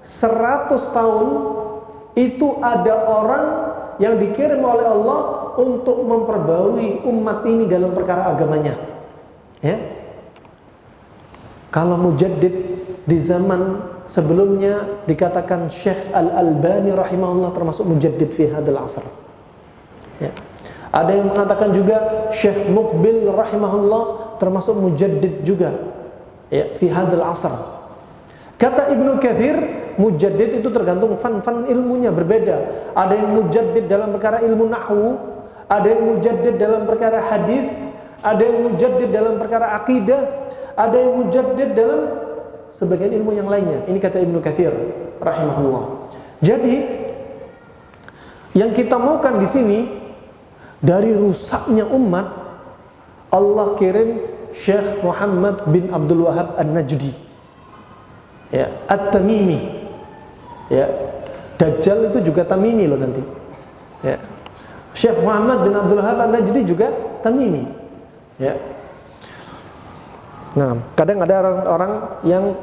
100 tahun itu ada orang yang dikirim oleh Allah untuk memperbarui umat ini dalam perkara agamanya, ya. Kalau mujaddid di zaman sebelumnya dikatakan Syekh Al-Albani rahimahullah termasuk mujaddid fi hadzal asr, ya. Ada yang mengatakan juga Syekh Muqbil rahimahullah termasuk mujaddid juga, ya, fi hadzal asr. Kata Ibnu Katsir, mujaddid itu tergantung fan ilmunya berbeda. Ada yang mujaddid dalam perkara ilmu nahwu, ada yang mujaddid dalam perkara hadis, ada yang mujaddid dalam perkara akidah, ada yang mujaddid dalam sebagian ilmu yang lainnya. Ini kata Ibnu Katsir rahimahullah. Jadi yang kita maukan di sini, dari rusaknya umat, Allah kirim Syekh Muhammad bin Abdul Wahab An-Najdi, ya, At-Tamimi, ya. Dajjal itu juga Tamimi loh nanti, ya. Syekh Muhammad bin Abdul Wahab An-Najdi juga Tamimi, ya. Nah, kadang ada orang yang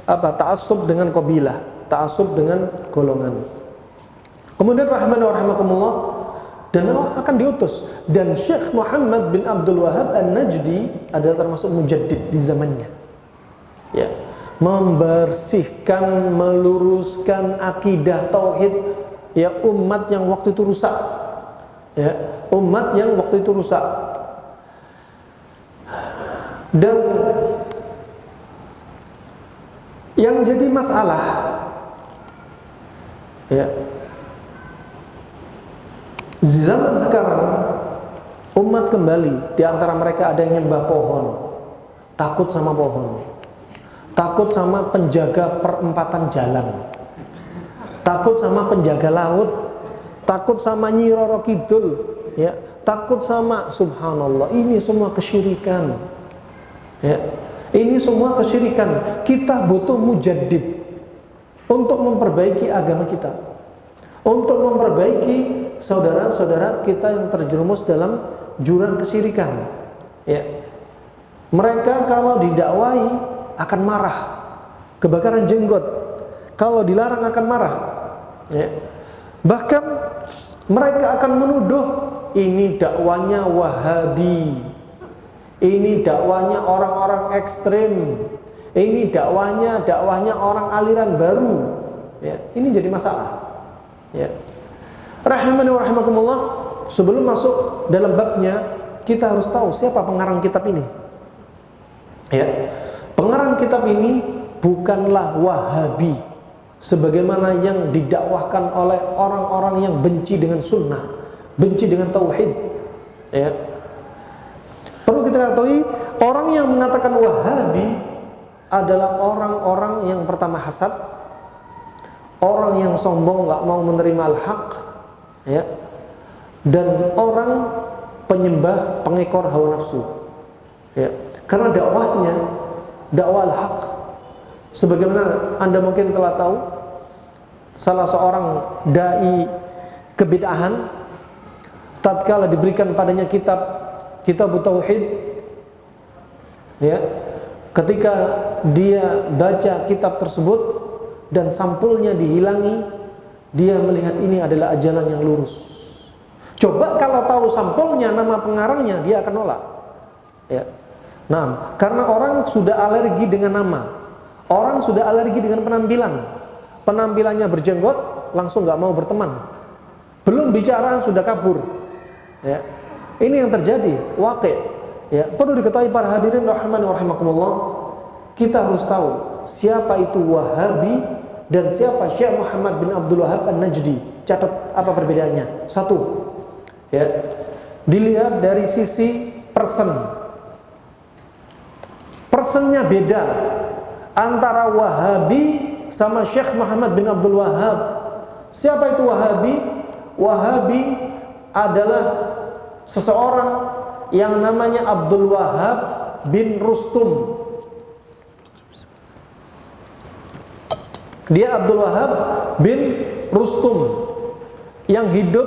ta'assub dengan qabilah, ta'assub dengan golongan. Kemudian rahimani wa rahimakumullah, dan akan diutus. Dan Syekh Muhammad bin Abdul Wahhab An-Najdi adalah termasuk mujaddid di zamannya. Ya, membersihkan, meluruskan akidah tauhid ya umat yang waktu itu rusak. Ya, umat yang waktu itu rusak. Dan yang jadi masalah ya, di zaman sekarang umat kembali, di antara mereka ada yang nyembah pohon, takut sama pohon, takut sama penjaga perempatan jalan, takut sama penjaga laut, takut sama Nyi Roro Kidul, ya, takut sama, subhanallah, ini semua kesyirikan. Ya, ini semua kesyirikan. Kita butuh mujaddid untuk memperbaiki agama kita, untuk memperbaiki saudara-saudara kita yang terjerumus dalam jurang kesyirikan. Ya, mereka kalau didakwahi akan marah, kebakaran jenggot. Kalau dilarang akan marah. Ya. Bahkan mereka akan menuduh ini dakwanya Wahabi, ini dakwanya orang-orang ekstrim, ini dakwanya orang aliran baru. Ya, ini jadi masalah. Ya. Rahimani wa rahimakumullah, sebelum masuk dalam babnya, kita harus tahu siapa pengarang kitab ini. Ya. Pengarang kitab ini bukanlah Wahabi sebagaimana yang didakwahkan oleh orang-orang yang benci dengan sunnah, benci dengan tauhid. Ya. Perlu kita ketahui, orang yang mengatakan Wahabi adalah orang-orang yang pertama hasad, orang yang sombong, nggak mau menerima al-haq, ya, dan orang penyembah, pengekor hawa nafsu. Ya. Karena dakwahnya dakwah al-haq, sebagaimana Anda mungkin telah tahu, salah seorang dai kebid'ahan tatkala diberikan padanya kitab tauhid, ya, ketika dia baca kitab tersebut dan sampulnya dihilangi, dia melihat ini adalah ajaran yang lurus. Coba kalau tahu sampulnya, nama pengarangnya, dia akan nolak. Ya. Nah, karena orang sudah alergi dengan nama, orang sudah alergi dengan penampilannya berjenggot, langsung nggak mau berteman. Belum bicara sudah kabur. Ya. Ini yang terjadi, waqi'. Ya, perlu diketahui para hadirin rahimani wa rahimakumullah, kita harus tahu siapa itu Wahabi dan siapa Syekh Muhammad bin Abdul Wahhab An-Najdi. Catat apa perbedaannya? Satu, ya, dilihat dari sisi personnya beda antara Wahabi sama Syekh Muhammad bin Abdul Wahhab. Siapa itu Wahabi? Wahabi adalah seseorang yang namanya Abdul Wahhab bin Rustum. Dia Abdul Wahhab bin Rustum yang hidup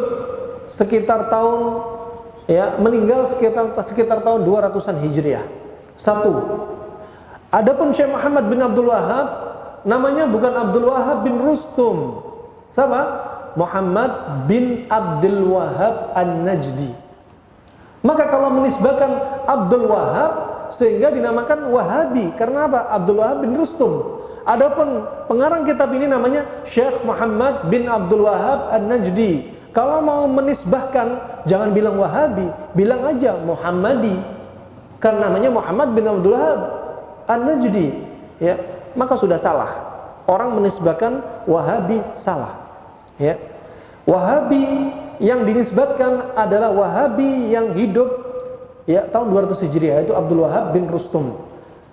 sekitar tahun, ya, meninggal sekitar tahun 200-an Hijriah. Satu. Adapun Syekh Muhammad bin Abdul Wahhab namanya bukan Abdul Wahhab bin Rustum. Siapa? Muhammad bin Abdul Wahhab An-Najdi. Maka kalau menisbahkan Abdul Wahhab sehingga dinamakan Wahabi. Karena apa? Abdul Wahhab bin Rustum. Adapun pengarang kitab ini namanya Syekh Muhammad bin Abdul Wahhab An-Najdi. Kalau mau menisbahkan, jangan bilang Wahabi, bilang aja Muhammadi. Karena namanya Muhammad bin Abdul Wahhab An-Najdi. Ya, maka sudah salah. Orang menisbahkan Wahabi salah. Ya. Wahabi yang dinisbatkan adalah Wahabi yang hidup, ya, tahun 200 Hijriah, yaitu Abdul Wahhab bin Rustum.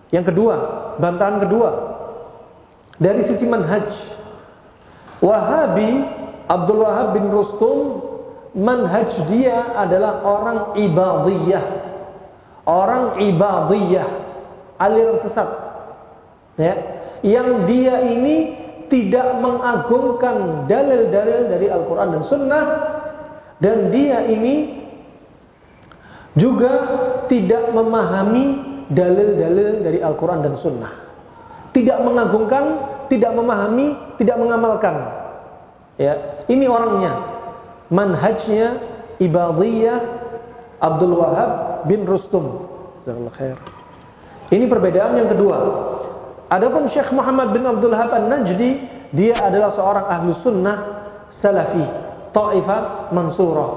Yang kedua, bantahan kedua, dari sisi manhaj, Wahabi Abdul Wahhab bin Rustum, manhaj dia adalah orang ibadiyah, aliran sesat, ya, yang dia ini tidak mengagungkan dalil-dalil dari Al-Quran dan Sunnah, dan dia ini juga tidak memahami dalil-dalil dari Al-Quran dan Sunnah, tidak mengagungkan tidak memahami, tidak mengamalkan. Ya, ini orangnya. Manhajnya Ibadiyah Abdul Wahab bin Rustum. Jazakallahu khair. Ini perbedaan yang kedua. Adapun Syekh Muhammad bin Abdul Wahab An-Najdi, dia adalah seorang ahlu sunnah salafi, ta'ifah mansurah,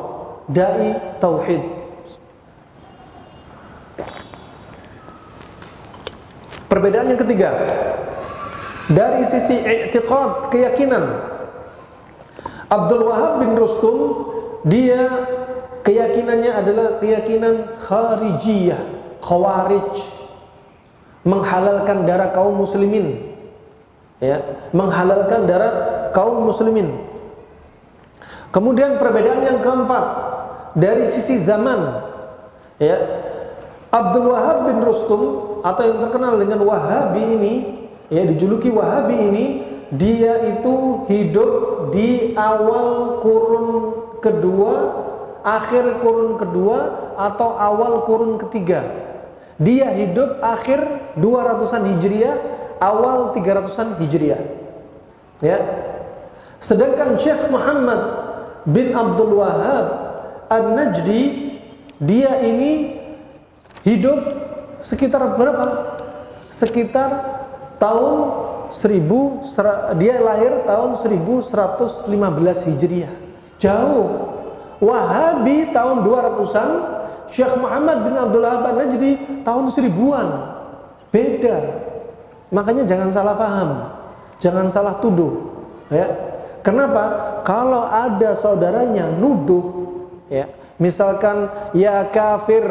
dai tauhid. Perbedaan yang ketiga, dari sisi i'tiqad, keyakinan, Abdul Wahab bin Rustum, dia keyakinannya adalah keyakinan kharijiyah, khawarij, menghalalkan darah kaum muslimin, ya, menghalalkan darah kaum muslimin. Kemudian perbedaan yang keempat, dari sisi zaman, ya, Abdul Wahab bin Rustum atau yang terkenal dengan Wahabi ini, ya, dijuluki Wahabi ini, dia itu hidup di awal kurun kedua, akhir kurun kedua atau awal kurun ketiga. Dia hidup akhir 200-an Hijriah, awal 300-an Hijriah. Ya. Sedangkan Syekh Muhammad bin Abdul Wahab An-Najdi, dia ini hidup sekitar berapa? Sekitar tahun 1000, dia lahir tahun 1115 Hijriah. Jauh. Wahabi tahun 200-an, Syekh Muhammad bin Abdul Wahab An-Najdi tahun 1000-an. Beda. Makanya jangan salah paham, jangan salah tuduh, ya. Kenapa? Kalau ada saudaranya nuduh, ya, misalkan ya kafir,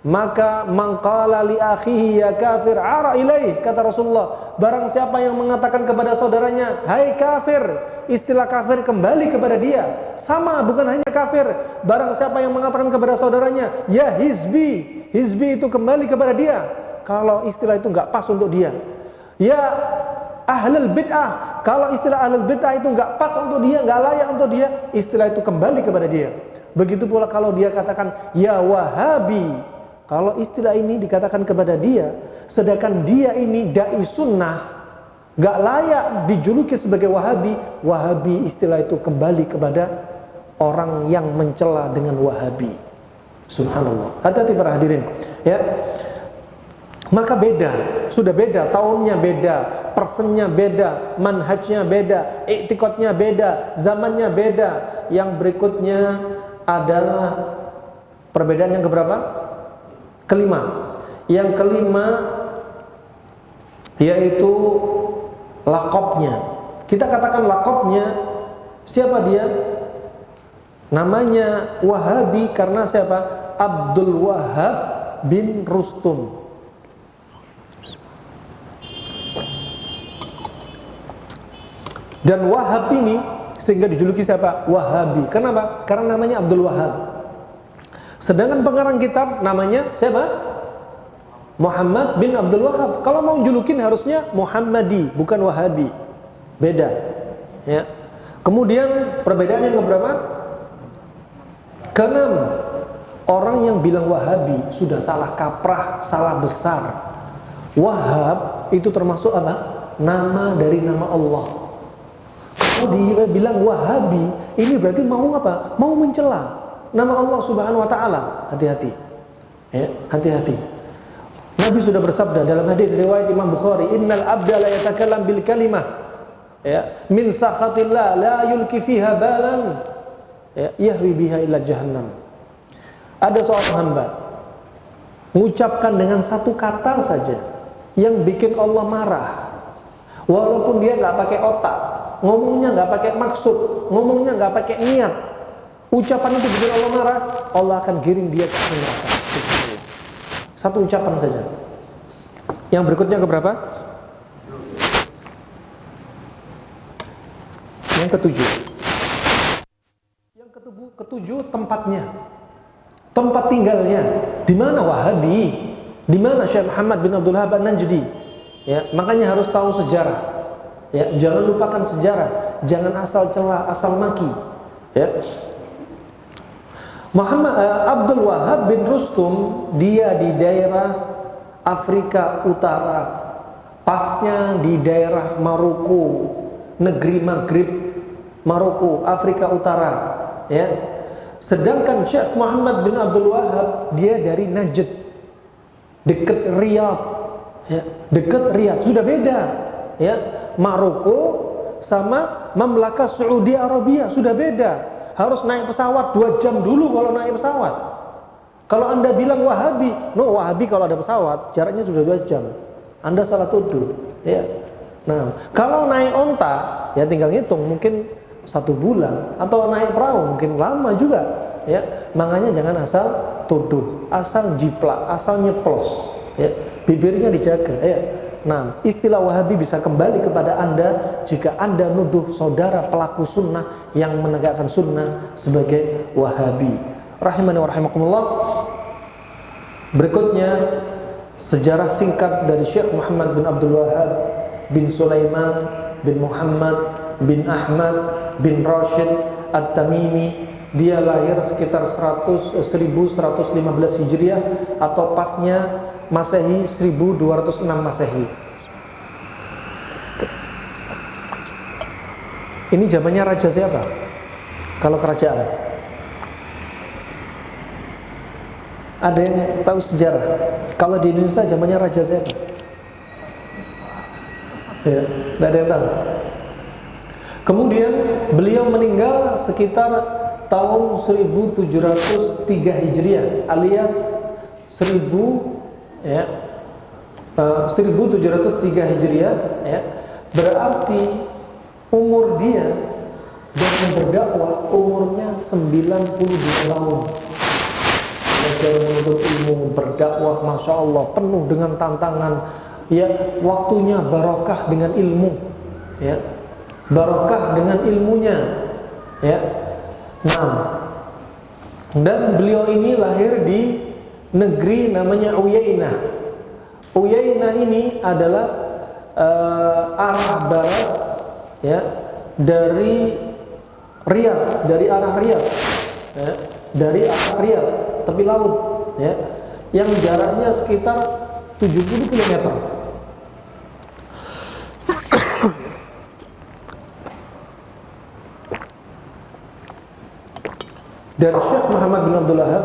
maka mangqala li akhihi ya kafir ara ilaih, kata Rasulullah, barang siapa yang mengatakan kepada saudaranya hai kafir, istilah kafir kembali kepada dia. Sama, bukan hanya kafir, barang siapa yang mengatakan kepada saudaranya ya hizbi, hizbi itu kembali kepada dia kalau istilah itu nggak pas untuk dia. Ya ahlul bid'ah, kalau istilah ahlul bid'ah itu nggak pas untuk dia, nggak layak untuk dia, istilah itu kembali kepada dia. Begitu pula kalau dia katakan ya wahabi, kalau istilah ini dikatakan kepada dia, sedangkan dia ini dai sunnah, gak layak dijuluki sebagai wahabi, wahabi istilah itu kembali kepada orang yang mencela dengan wahabi. Subhanallah. Hati-hati para hadirin, ya. Maka beda, sudah beda, tahunnya beda, persennya beda, manhajnya beda, i'tiqadnya beda, zamannya beda. Yang berikutnya adalah perbedaan yang keberapa? Kelima. Yang kelima yaitu laqabnya. Kita katakan laqabnya, siapa dia? Namanya Wahabi karena siapa? Abdul Wahab bin Rustum. Dan Wahab ini sehingga dijuluki siapa? Wahabi. Kenapa? Karena namanya Abdul Wahab. Sedangkan pengarang kitab namanya siapa? Muhammad bin Abdul Wahab. Kalau mau julukin harusnya Muhammadi, bukan Wahabi. Beda. Ya. Kemudian perbedaan yang keberapa? Keenam, orang yang bilang Wahabi sudah salah kaprah, salah besar. Wahab itu termasuk apa? Nama dari nama Allah. Kalau dia bilang Wahabi, ini berarti mau apa? Mau mencela nama Allah Subhanahu wa taala. Hati-hati. Ya, hati-hati. Nabi sudah bersabda dalam hadis riwayat Imam Bukhari, "Innal abda la yatakallam bil kalimah, ya, min sakhatillah la yulki fiha balan, ya, yahwi biha ila jahannam." Ada seorang hamba mengucapkan dengan satu kata saja yang bikin Allah marah. Walaupun dia nggak pakai otak, ngomongnya nggak pakai maksud, ngomongnya nggak pakai niat, ucapan itu bikin Allah marah, Allah akan giring dia ke neraka. Satu ucapan saja. Yang berikutnya keberapa? Yang ketujuh. Yang ketujuh tempatnya, tempat tinggalnya. Di mana Wahabi? Di mana Syekh Muhammad bin Abdul Wahab An-Najdi? Ya, makanya harus tahu sejarah. Ya, jangan lupakan sejarah, jangan asal celah, asal maki. Ya. Abdul Wahab bin Rustum, dia di daerah Afrika Utara, pasnya di daerah Maroko, negeri Maghrib, Maroko, Afrika Utara, ya. Sedangkan Syekh Muhammad bin Abdul Wahab dia dari Najd, dekat Riyadh, ya, dekat Riyadh. Sudah beda, ya. Maroko sama Mamlakah Saudi Arabia sudah beda. Harus naik pesawat 2 jam dulu kalau naik pesawat. Kalau Anda bilang Wahabi, no, Wahabi kalau ada pesawat jaraknya sudah 2 jam. Anda salah tuduh, ya. Nah, kalau naik onta, ya tinggal hitung, mungkin 1 bulan, atau naik perahu mungkin lama juga, ya. Makanya jangan asal tuduh, asal jiplak, asal nyeplos, ya. Bibirnya dijaga, ya. Nah, istilah Wahabi bisa kembali kepada Anda jika Anda nuduh saudara pelaku sunnah yang menegakkan sunnah sebagai Wahabi. Rahimani wa rahimakumullah. Berikutnya sejarah singkat dari Syekh Muhammad bin Abdul Wahab bin Sulaiman bin Muhammad bin Ahmad bin Rashid At-Tamimi. Dia lahir sekitar 1115 Hijriah atau pasnya Masehi 1206 Masehi. Ini zamannya raja siapa? Kalau kerajaan, ada yang tahu sejarah? Kalau di Indonesia zamannya raja siapa? Ya, tidak ada yang tahu. Kemudian beliau meninggal sekitar tahun 1703 Hijriah alias 1703 Hijriah, ya. Berarti umur dia dan berdakwah umurnya 92 tahun. Belajar menuntut ilmu, berdakwah, masya Allah, penuh dengan tantangan, ya. Waktunya barokah dengan ilmu, ya. Barokah dengan ilmunya, ya. Nah, dan beliau ini lahir di negeri namanya Uyainah. Uyainah ini adalah arah barat, ya, dari Riyadh, dari arah Riyadh, ya, dari arah Riyadh, tepi laut, ya, yang jaraknya sekitar 70 km. Dan Syekh Muhammad bin Abdul Wahab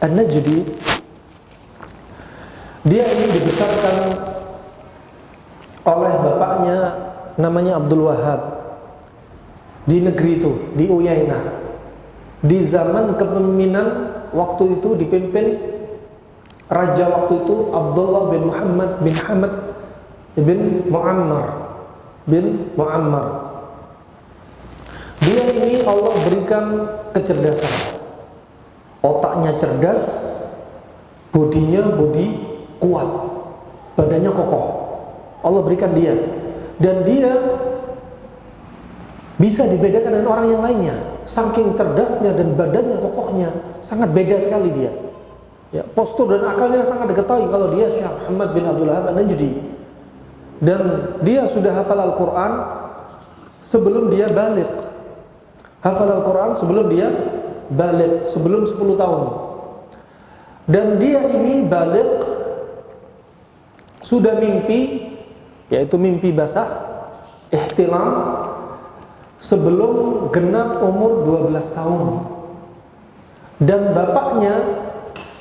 An-Najdi, dia ini dibesarkan oleh bapaknya namanya Abdul Wahab di negeri itu, di Uyainah. Di zaman kepemimpinan waktu itu dipimpin raja waktu itu Abdullah bin Muhammad bin Hamad bin Muammar. Dia ini Allah berikan kecerdasan, otaknya cerdas, bodinya kuat, badannya kokoh. Allah berikan dia, dan dia bisa dibedakan dengan orang yang lainnya. Saking cerdasnya dan badannya kokohnya, sangat beda sekali dia. Ya, postur dan akalnya sangat diketahui kalau dia Syekh Muhammad bin Abdul Wahab An-Najdi. Dan dia sudah hafal Al-Quran sebelum dia balik. Hafal Al-Quran sebelum dia balik, sebelum 10 tahun. Dan dia ini balik sudah mimpi, yaitu mimpi basah, ihtilam, sebelum genap umur 12 tahun. Dan bapaknya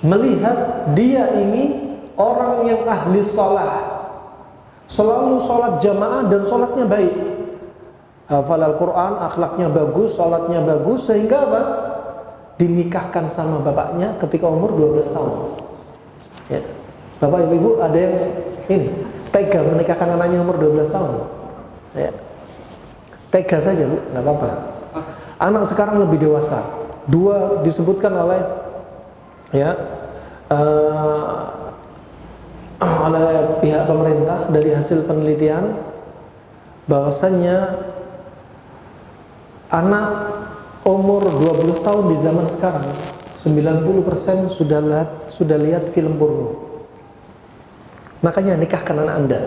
melihat dia ini orang yang ahli sholat, selalu sholat jamaah dan sholatnya baik, hafal Al-Quran, akhlaknya bagus, sholatnya bagus, sehingga apa? Dinikahkan sama bapaknya ketika umur 12 tahun, ya. Bapak ibu ada yang ini tega menikahkan anaknya umur 12 tahun, ya. Tega saja bu, nggak apa-apa. Anak sekarang lebih dewasa. Dua disebutkan oleh, ya, oleh pihak pemerintah dari hasil penelitian bahwasannya anak umur 12 tahun di zaman sekarang 90% sudah lihat film porno. Makanya nikahkan anak Anda.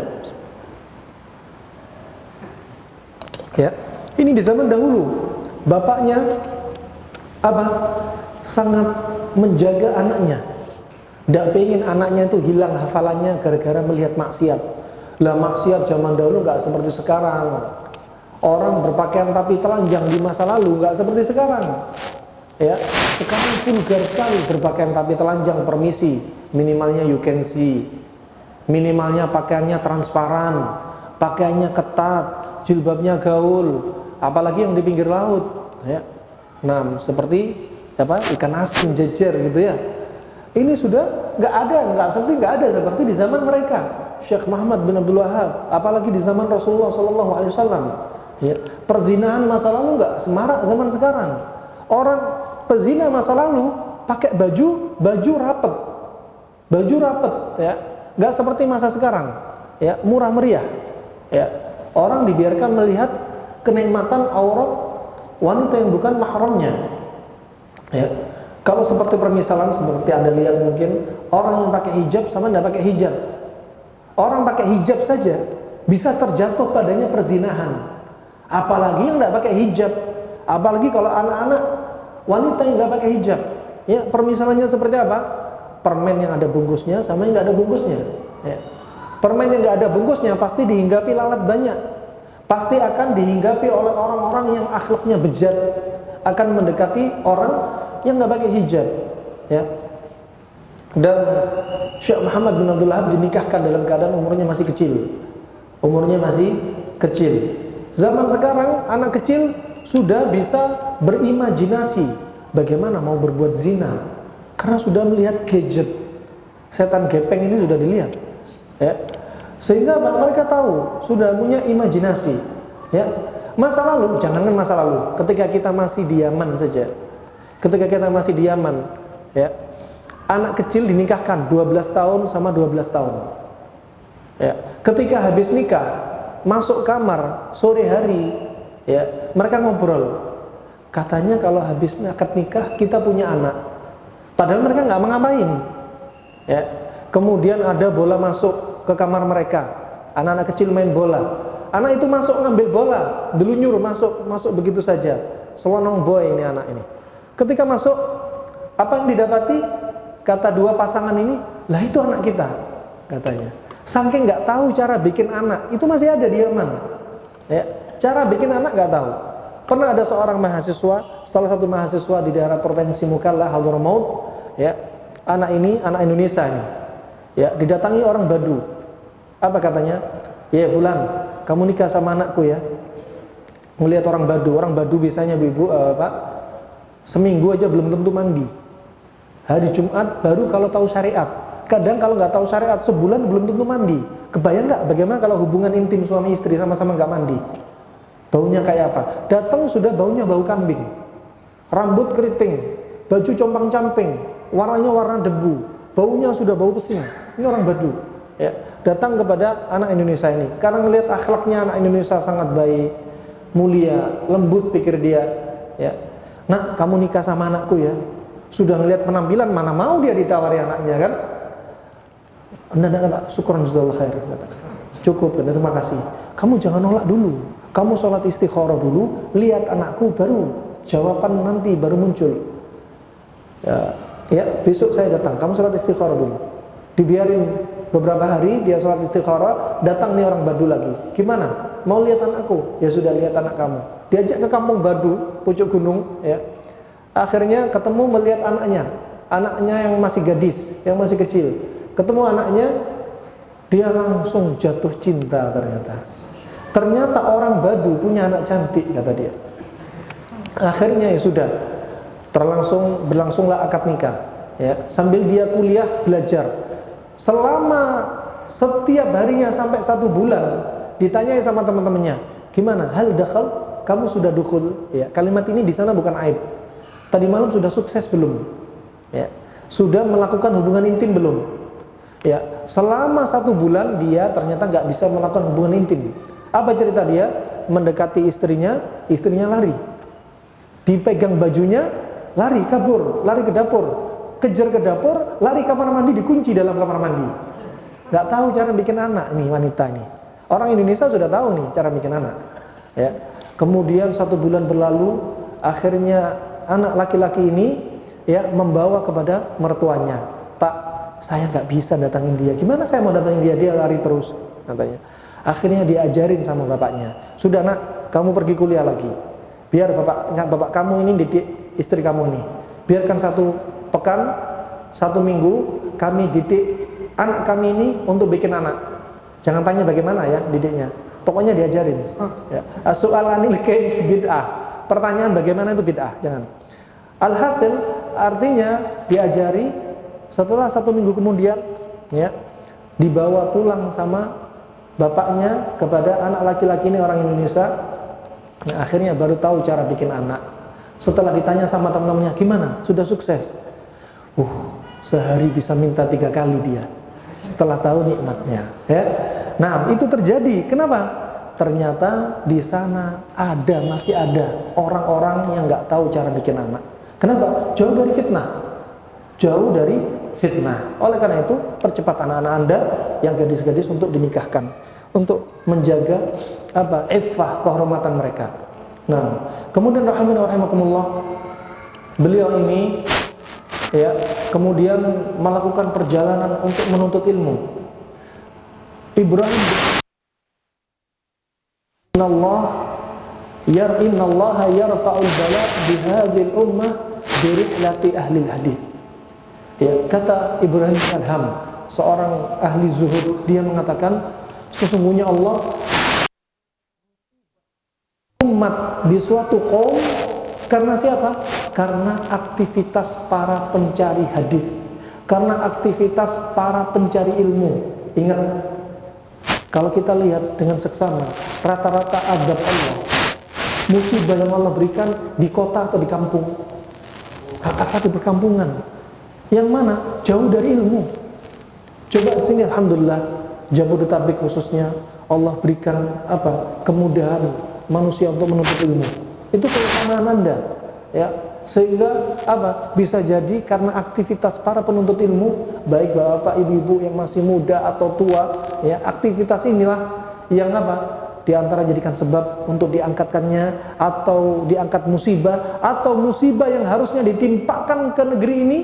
Ya, ini di zaman dahulu bapaknya apa? Sangat menjaga anaknya. Tidak pengen anaknya itu hilang hafalannya gara-gara melihat maksiat. Lah maksiat zaman dahulu nggak seperti sekarang. Orang berpakaian tapi telanjang di masa lalu nggak seperti sekarang. Ya, sekarang vulgar sekali berpakaian tapi telanjang, permisi, minimalnya you can see, minimalnya pakaiannya transparan, pakaiannya ketat, jilbabnya gaul, apalagi yang di pinggir laut. Ya, nah seperti apa, ikan asin jejer gitu ya. Ini sudah nggak ada seperti di zaman mereka, Syekh Muhammad bin Abdul Wahab, apalagi di zaman Rasulullah SAW. Ya, perzinahan masa lalu nggak semarak zaman sekarang. Orang pezina masa lalu pakai baju rapet, ya, nggak seperti masa sekarang, ya, murah meriah, ya. Orang dibiarkan melihat kenikmatan aurat wanita yang bukan mahramnya, ya. Kalau seperti permisalan seperti Anda lihat mungkin orang yang pakai hijab sama tidak pakai hijab. Orang pakai hijab saja bisa terjatuh padanya perzinahan. Apalagi yang tidak pakai hijab. Apalagi kalau anak-anak wanita yang tidak pakai hijab. Ya, permisalannya seperti apa? Permen yang ada bungkusnya sama yang tidak ada bungkusnya. Ya. Permen yang tidak ada bungkusnya pasti dihinggapi lalat banyak. Pasti akan dihinggapi oleh orang-orang yang akhlaknya bejat, akan mendekati orang yang nggak pakai hijab, ya. Dan Syekh Muhammad bin Abdul Wahab dinikahkan dalam keadaan umurnya masih kecil. Zaman sekarang anak kecil sudah bisa berimajinasi bagaimana mau berbuat zina karena sudah melihat gadget, setan gepeng ini sudah dilihat, ya. Sehingga mereka tahu, sudah punya imajinasi, ya. Masa lalu, jangankan masa lalu, ketika kita masih di Yaman saja. Ketika kita masih di Yaman, ya, anak kecil dinikahkan 12 tahun sama 12 tahun. Ya, ketika habis nikah, masuk kamar sore hari, ya, mereka ngobrol. Katanya kalau habis akad nikah kita punya anak. Padahal mereka nggak mengapain. Ya. Kemudian ada bola masuk ke kamar mereka. Anak-anak kecil main bola. Anak itu masuk ngambil bola, delunyur masuk begitu saja. Selonong boy ini anak ini. Ketika masuk, apa yang didapati? Kata dua pasangan ini, lah itu anak kita, katanya. Saking nggak tahu cara bikin anak, itu masih ada di Yaman. Ya, cara bikin anak nggak tahu. Pernah ada seorang mahasiswa, salah satu mahasiswa di daerah provinsi Mukalla, Hadramaut, ya, anak Indonesia ini, ya, didatangi orang Badu. Apa katanya? Ya Fulan, kamu nikah sama anakku ya. Melihat orang Badu biasanya ibu, Pak, seminggu aja belum tentu mandi. Hari Jumat baru kalau tahu syariat. Kadang kalau nggak tahu syariat sebulan belum tentu mandi. Kebayang nggak bagaimana kalau hubungan intim suami istri sama-sama nggak mandi? Baunya kayak apa? Datang sudah baunya bau kambing. Rambut keriting, baju compang-camping, warnanya warna debu, baunya sudah bau pesing. Ini orang Badu. Ya, datang kepada anak Indonesia ini karena melihat akhlaknya anak Indonesia sangat baik, mulia, lembut pikir dia. Ya. Nak, kamu nikah sama anakku ya. Sudah ngelihat penampilan, mana mau dia ditawari anaknya kan? Enggak Pak, syukuran jazakallahu khair. Cukup, terima kasih. Kamu jangan nolak dulu. Kamu sholat istikharah dulu, lihat anakku baru jawaban nanti baru muncul. Ya, besok saya datang. Kamu sholat istikharah dulu. Dibiarin beberapa hari dia sholat istikharah, datang nih orang Badu lagi. Gimana? Mau lihat anakku? Ya sudah, lihat anak kamu. Diajak ke kampung Badu, pucuk gunung, ya. Akhirnya ketemu melihat anaknya yang masih gadis, yang masih kecil. Ketemu anaknya, dia langsung jatuh cinta ternyata. Ternyata orang Badu punya anak cantik, kata dia. Akhirnya ya sudah, berlangsunglah akad nikah. Ya, sambil dia kuliah belajar. Selama setiap harinya sampai 1 bulan, ditanyai sama teman-temannya, gimana? Hal dakhal? Kamu sudah dukul? Ya, kalimat ini di sana bukan aib. Tadi malam sudah sukses belum? Ya, sudah melakukan hubungan intim belum? Ya, selama 1 bulan dia ternyata nggak bisa melakukan hubungan intim. Apa cerita dia? Mendekati istrinya lari. Dipegang bajunya, lari kabur, lari ke dapur, kejar ke dapur, lari kamar mandi, dikunci dalam kamar mandi. Nggak tahu cara bikin anak nih wanita ini. Orang Indonesia sudah tahu nih cara bikin anak. Ya. Kemudian 1 bulan berlalu, akhirnya anak laki-laki ini ya membawa kepada mertuanya. Pak, saya nggak bisa datangin dia. Gimana saya mau datangin dia? Dia lari terus. katanya. Akhirnya diajarin sama bapaknya, sudah nak, kamu pergi kuliah lagi, biar bapak kamu ini didik istri kamu ini, biarkan 1 pekan, 1 minggu kami didik anak kami ini untuk bikin anak. Jangan tanya bagaimana ya didiknya, pokoknya diajarin ya. As-su'alanil kaif bid'ah, pertanyaan bagaimana itu bid'ah, jangan. Alhasil artinya diajari. Setelah 1 minggu kemudian ya, dibawa pulang sama bapaknya kepada anak laki-laki ini orang Indonesia. Nah, akhirnya baru tahu cara bikin anak. Setelah ditanya sama teman-temannya, gimana? Sudah sukses? Sehari bisa minta 3 kali dia. Setelah tahu nikmatnya ya. Nah, itu terjadi. Kenapa? Ternyata di sana masih ada orang-orang yang nggak tahu cara bikin anak. Kenapa? Jauh dari fitnah. Jauh dari fitnah. Oleh karena itu, percepat anak-anak Anda yang gadis-gadis untuk dinikahkan, untuk menjaga iffah, kehormatan mereka. Nah, kemudian rahimakumullah, beliau ini ya, kemudian melakukan perjalanan untuk menuntut ilmu. Ibrahim Innallaha yarfa'ul bala bihadhil ummah birihlati ahli hadis. Ya, kata Ibrahim Adham, seorang ahli zuhud, dia mengatakan sesungguhnya Allah umat di suatu kaum karena siapa? Karena aktivitas para pencari hadis, karena aktivitas para pencari ilmu. Ingat, kalau kita lihat dengan seksama, rata-rata azab Allah, musibah yang Allah berikan di kota atau di kampung, rata-rata di perkampungan. Yang mana? Jauh dari ilmu. Coba sini, alhamdulillah, Jabodetabek khususnya Allah berikan kemudahan manusia untuk menuntut ilmu. Itu keutamaan Anda, ya. Sehingga bisa jadi karena aktivitas para penuntut ilmu, baik bapak ibu-ibu yang masih muda atau tua, ya, aktivitas inilah yang di antara jadikan sebab untuk diangkatkannya atau diangkat musibah, atau musibah yang harusnya ditimpakan ke negeri ini,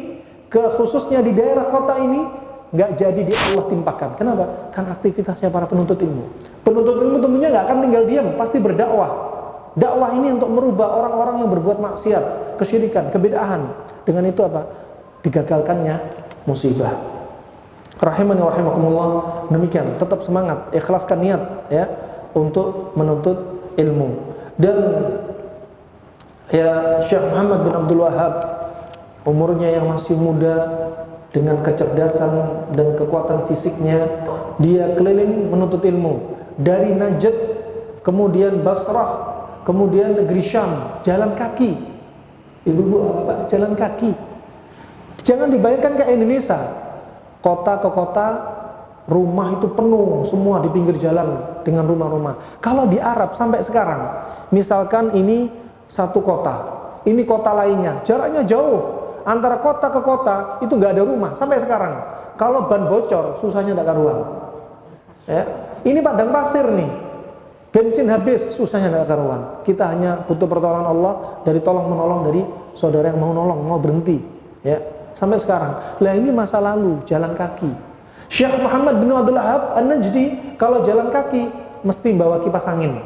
khususnya di daerah kota ini, nggak jadi Allah timpakan. Kenapa? Karena aktivitasnya para penuntut ilmu. Penuntut ilmu tentunya nggak akan tinggal diam, pasti berdakwah. Dakwah ini untuk merubah orang-orang yang berbuat maksiat, kesyirikan, kebid'ahan. Dengan itu digagalkannya musibah. Rahimani wa rahimakumullah. Demikian, tetap semangat, ikhlaskan niat ya untuk menuntut ilmu. Dan ya, Syekh Muhammad bin Abdul Wahhab, umurnya yang masih muda, dengan kecerdasan dan kekuatan fisiknya, dia keliling menuntut ilmu dari Najd, kemudian Basrah, kemudian negeri Syam, jalan kaki. Ibu-ibu, jalan kaki. Jangan dibayangkan ke Indonesia, kota ke kota, rumah itu penuh semua di pinggir jalan dengan rumah-rumah. Kalau di Arab sampai sekarang, misalkan ini satu kota, ini kota lainnya, jaraknya jauh. Antara kota ke kota itu nggak ada rumah sampai sekarang. Kalau ban bocor, susahnya nggak karuan. Ya, ini padang pasir nih, bensin habis, susahnya nggak karuan. Kita hanya butuh pertolongan Allah, dari tolong menolong dari saudara yang mau nolong, mau berhenti. Ya, sampai sekarang. Lah ini masa lalu, jalan kaki. Syekh Muhammad bin Abdul Wahhab An-Najdi kalau jalan kaki mesti bawa kipas angin.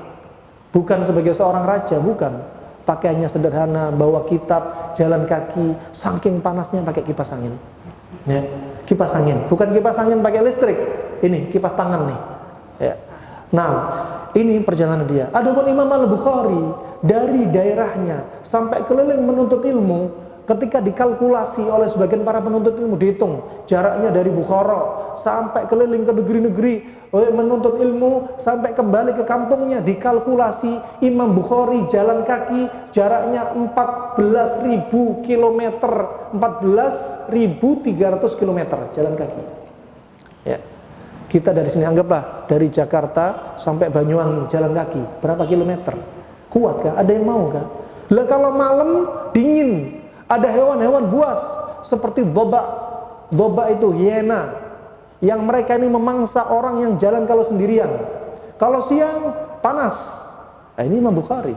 Bukan sebagai seorang raja, bukan. Pakaiannya sederhana, bawa kitab, jalan kaki, saking panasnya pakai kipas angin. Ya, kipas angin, bukan kipas angin pakai listrik. Ini kipas tangan nih. Ya. Nah, ini perjalanan dia. Adapun Imam Al-Bukhari dari daerahnya sampai keliling menuntut ilmu, ketika dikalkulasi oleh sebagian para penuntut ilmu, dihitung jaraknya dari Bukhara sampai keliling ke negeri-negeri menuntut ilmu sampai kembali ke kampungnya, dikalkulasi Imam Bukhari jalan kaki jaraknya 14.000 km, 14.300 km jalan kaki. Ya. Kita dari sini anggaplah dari Jakarta sampai Banyuwangi jalan kaki berapa kilometer? Kuat kah? Ada yang mau kah? Lah kalau malam dingin, ada hewan-hewan buas seperti dhobak. Dhobak itu hiena yang mereka ini memangsa orang yang jalan kalau sendirian. Kalau siang panas. Nah, ini Imam Bukhari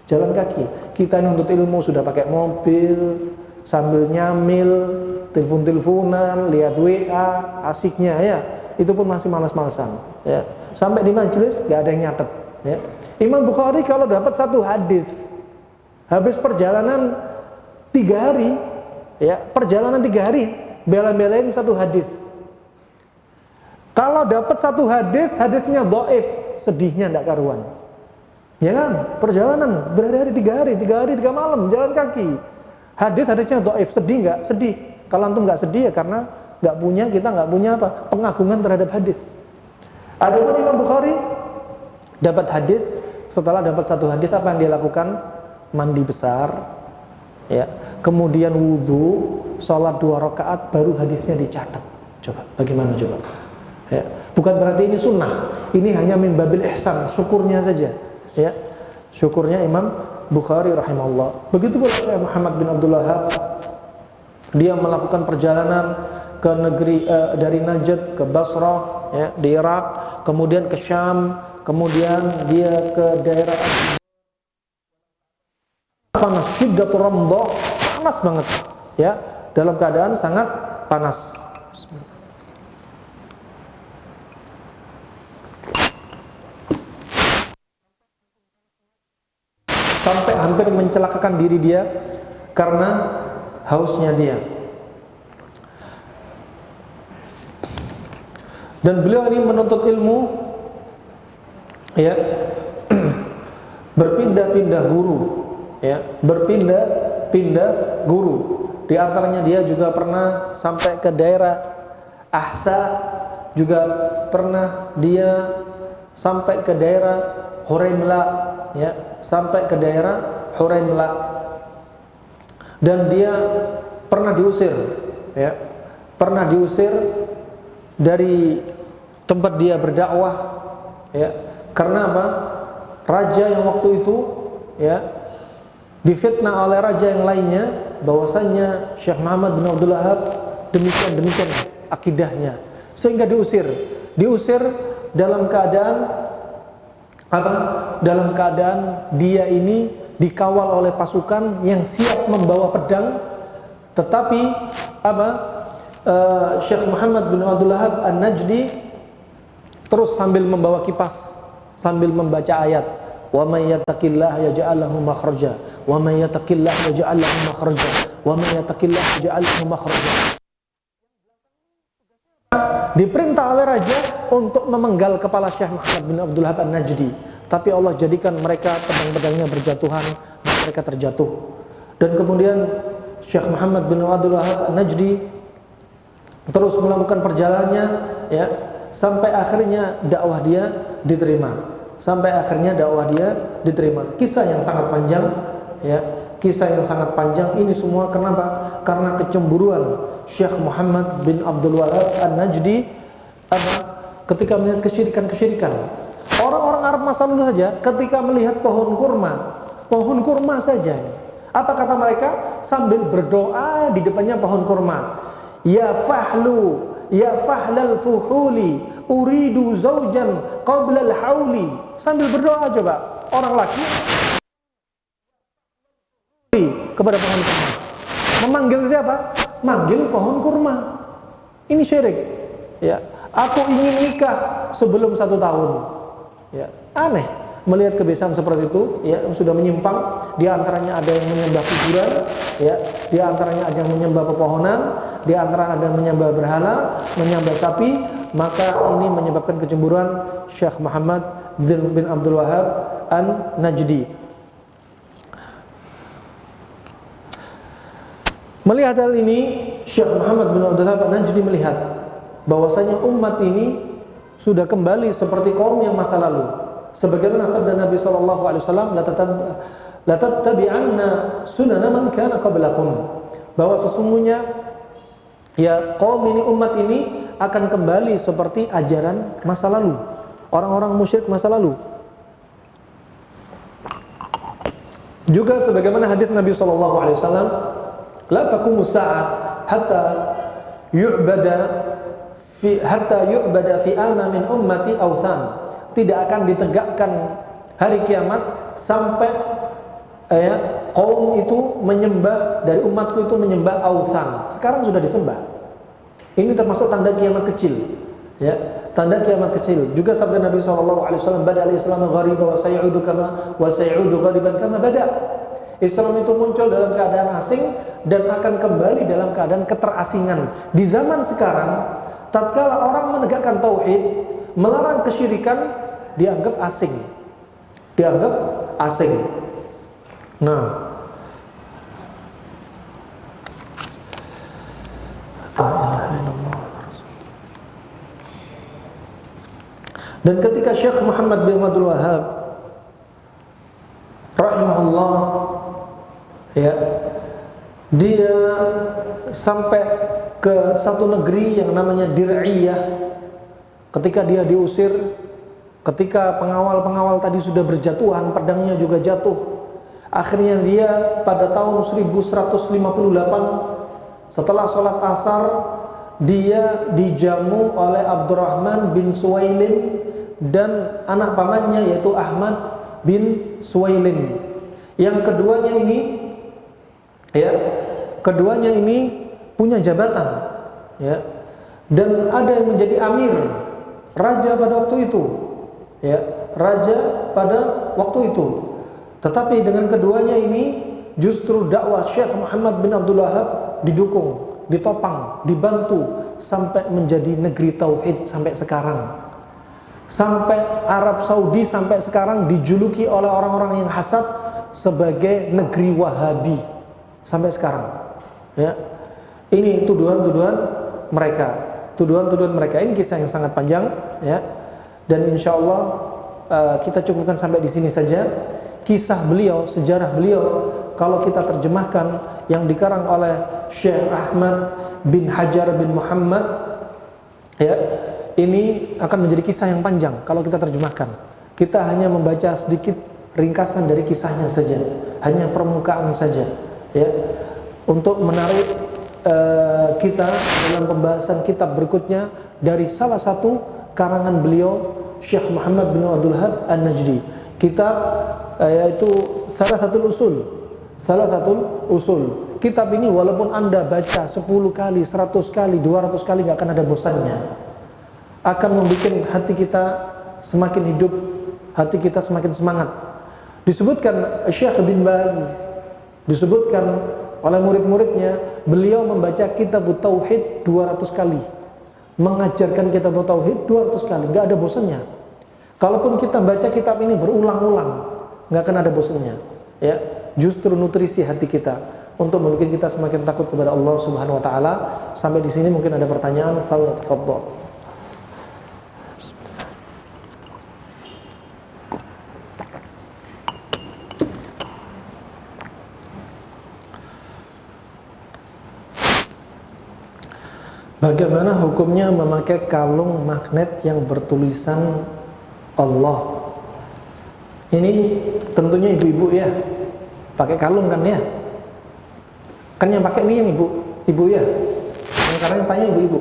jalan kaki. Kita ini untuk ilmu sudah pakai mobil, sambil nyamil, telepon-teleponan, lihat WA, asiknya ya. itu pun masih malas-malasan, ya. Sampai di majelis nggak ada yang nyatet, ya. Imam Bukhari kalau dapat satu hadis, habis perjalanan 3 hari, ya, perjalanan 3 hari, bela-belain satu hadis. Kalau dapat satu hadis, hadisnya dhaif, sedihnya ndak karuan. Ya kan? Perjalanan berhari-hari 3 hari, 3 malam jalan kaki. Hadisnya dhaif, sedih nggak? Sedih. Kalau antum nggak sedih ya karena kita nggak punya apa? Pengagungan terhadap hadis. Adapun Imam Bukhari dapat hadis, setelah dapat satu hadis apa yang dia lakukan? Mandi besar, ya. Kemudian wudu, sholat 2 rakaat, baru hadisnya dicatat. Coba, bagaimana coba? Ya. Bukan berarti ini sunnah. Ini hanya min babil ihsan, syukurnya saja. Ya, syukurnya Imam Bukhari rahimahullah. Begitu pula Syekh Muhammad bin Abdul Wahhab, dia melakukan perjalanan ke negeri dari Najd ke Basrah, ya, di Irak, kemudian ke Syam, kemudian dia ke daerah panas, syiddatur ramdha, panas banget, ya, dalam keadaan sangat panas. Sampai hampir mencelakakan diri dia karena hausnya dia. Dan beliau ini menuntut ilmu, ya, berpindah-pindah guru, ya, berpindah-pindah guru. Di antaranya dia juga pernah sampai ke daerah Ahsa, juga pernah dia sampai ke daerah Huraimla, ya, sampai ke daerah Huraimla, dan dia pernah diusir, ya, pernah diusir dari tempat dia berdakwah, ya, karena apa? Raja yang waktu itu, ya, difitnah oleh raja yang lainnya bahwasanya Syekh Muhammad bin Abdul Wahhab demikian akidahnya, sehingga diusir dalam keadaan apa? Dalam keadaan dia ini dikawal oleh pasukan yang siap membawa pedang, tetapi apa? Syekh Muhammad bin Abdul Wahhab An-Najdi terus sambil membawa kipas, sambil membaca ayat, wa may yattaqillaha yaj'al lahu makhraja, wa may yattaqillaha yaj'al lahu makhraja, wa may yattaqillaha yaj'al lahu makhraja. Diperintah oleh raja untuk memenggal kepala Syekh Muhammad bin Abdul Wahhab An-Najdi, tapi Allah jadikan mereka pedang-pedangnya berjatuhan dan mereka terjatuh. Dan kemudian Syekh Muhammad bin Abdul Wahhab An-Najdi terus melakukan perjalanannya, ya, sampai akhirnya dakwah dia diterima. Kisah yang sangat panjang, ya, kisah yang sangat panjang. Ini semua kenapa? Karena kecemburuan Syekh Muhammad bin Abdul Wahhab An-Najdi ketika melihat kesyirikan. Orang-orang Arab masa lalu saja ketika melihat pohon kurma saja, apa kata mereka? Sambil berdoa di depannya pohon kurma, ya fahlal fuhuli uridu zaujan qabla al-hauli. Sambil berdoa, coba, orang laki kepada pohon kurma. Memanggil siapa? Manggil pohon kurma. Ini syirik, ya. Aku ingin nikah sebelum 1 tahun, ya. Aneh melihat kebiasaan seperti itu, ya, yang sudah menyimpang. Di antaranya ada yang menyembah kuburan, ya, di antaranya ada yang menyembah pepohonan, di antara ada yang menyembah berhala, menyembah sapi. Maka ini menyebabkan kecemburuan Syekh Muhammad bin Abdul Wahhab An-Najdi. Melihat hal ini, Syekh Muhammad bin Abdul Wahhab An-Najdi melihat bahwasanya umat ini sudah kembali seperti kaum yang masa lalu. Sebagaimana sabda Nabi SAW, la tattabi'anna sunana man kana qablakum, bahwa sesungguhnya, ya, kaum ini, umat ini akan kembali seperti ajaran masa lalu, orang-orang musyrik masa lalu. Juga sebagaimana hadis Nabi SAW, la taqumu sa'ah hatta yu'bada fi amma min ummati awthan. Tidak akan ditegakkan hari kiamat sampai, ya, kaum itu menyembah, dari umatku itu menyembah awthan. Sekarang sudah disembah. Ini termasuk tanda kiamat kecil. Ya, tanda kiamat kecil. Juga sabda Nabi SAW, "Bada al-Islamu ghariban wa sayudu ghariban kama bada." Islam itu muncul dalam keadaan asing dan akan kembali dalam keadaan keterasingan. Di zaman sekarang, tatkala orang menegakkan tauhid, melarang kesyirikan, dianggap asing. Dianggap asing. Nah, dan ketika Syekh Muhammad bin Abdul Wahhab rahimahullah, ya, dia sampai ke satu negeri yang namanya Dir'iyah. Ketika dia diusir, ketika pengawal-pengawal tadi sudah berjatuhan, pedangnya juga jatuh, akhirnya dia pada tahun 1158 setelah sholat asar, dia dijamu oleh Abdurrahman bin Suwailin dan anak pamannya yaitu Ahmad bin Suwailin. Yang keduanya ini, ya, keduanya ini punya jabatan, ya, dan ada yang menjadi amir, raja pada waktu itu, ya, raja pada waktu itu. Tetapi dengan keduanya ini justru dakwah Syekh Muhammad bin Abdul Wahhab didukung, ditopang, dibantu sampai menjadi negeri tauhid sampai sekarang. Sampai Arab Saudi sampai sekarang dijuluki oleh orang-orang yang hasad sebagai negeri Wahabi sampai sekarang. Ya, ini tuduhan-tuduhan mereka, tuduhan-tuduhan mereka. Ini kisah yang sangat panjang, ya. Dan insya Allah kita cukupkan sampai di sini saja. Kisah beliau, sejarah beliau, kalau kita terjemahkan yang dikarang oleh Syekh Ahmad bin Hajar bin Muhammad, ya, ini akan menjadi kisah yang panjang kalau kita terjemahkan. Kita hanya membaca sedikit ringkasan dari kisahnya saja, hanya permukaan saja, ya, untuk menarik kita dalam pembahasan kitab berikutnya dari salah satu karangan beliau, Syekh Muhammad bin Abdul Wahhab An-Najdi. Kitab yaitu Thalathatul Usul. Kitab ini walaupun Anda baca 10 kali, 100 kali, 200 kali nggak akan ada bosannya. Akan membuat hati kita semakin hidup, hati kita semakin semangat. Disebutkan Syekh bin Baz, disebutkan oleh murid-muridnya, beliau membaca kitab Tauhid 200 kali, mengajarkan kitab Tauhid 200 kali, nggak ada bosannya. Kalaupun kita baca kitab ini berulang-ulang, nggak akan ada bosannya, ya. Justru nutrisi hati kita untuk membuat kita semakin takut kepada Allah Subhanahu wa taala. Sampai di sini mungkin ada pertanyaan, fadhil. Bagaimana hukumnya memakai kalung magnet yang bertulisan Allah? Ini tentunya ibu-ibu ya, pakai kalung kan ya? Kan yang pakai ini yang ibu ya? Karena yang tanya ibu-ibu.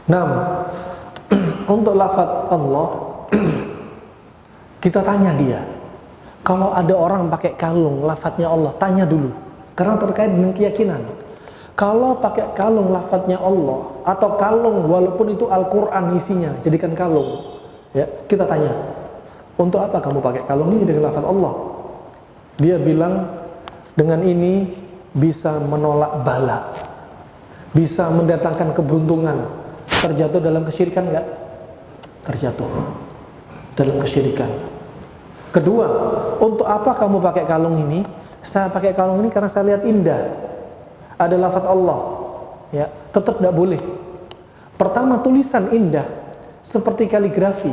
Nah, untuk lafaz Allah, kita tanya dia. Kalau ada orang pakai kalung lafaznya Allah, tanya dulu, karena terkait dengan keyakinan. Kalau pakai kalung lafadznya Allah atau kalung walaupun itu Al-Quran isinya, jadikan kalung, ya, kita tanya, untuk apa kamu pakai kalung ini dengan lafadz Allah? Dia bilang, dengan ini bisa menolak bala, bisa mendatangkan keberuntungan. Terjatuh dalam kesyirikan enggak? Terjatuh dalam kesyirikan. Kedua, untuk apa kamu pakai kalung ini? Saya pakai kalung ini karena saya lihat indah, ada lafaz Allah, ya, tetap tidak boleh. Pertama, tulisan indah seperti kaligrafi.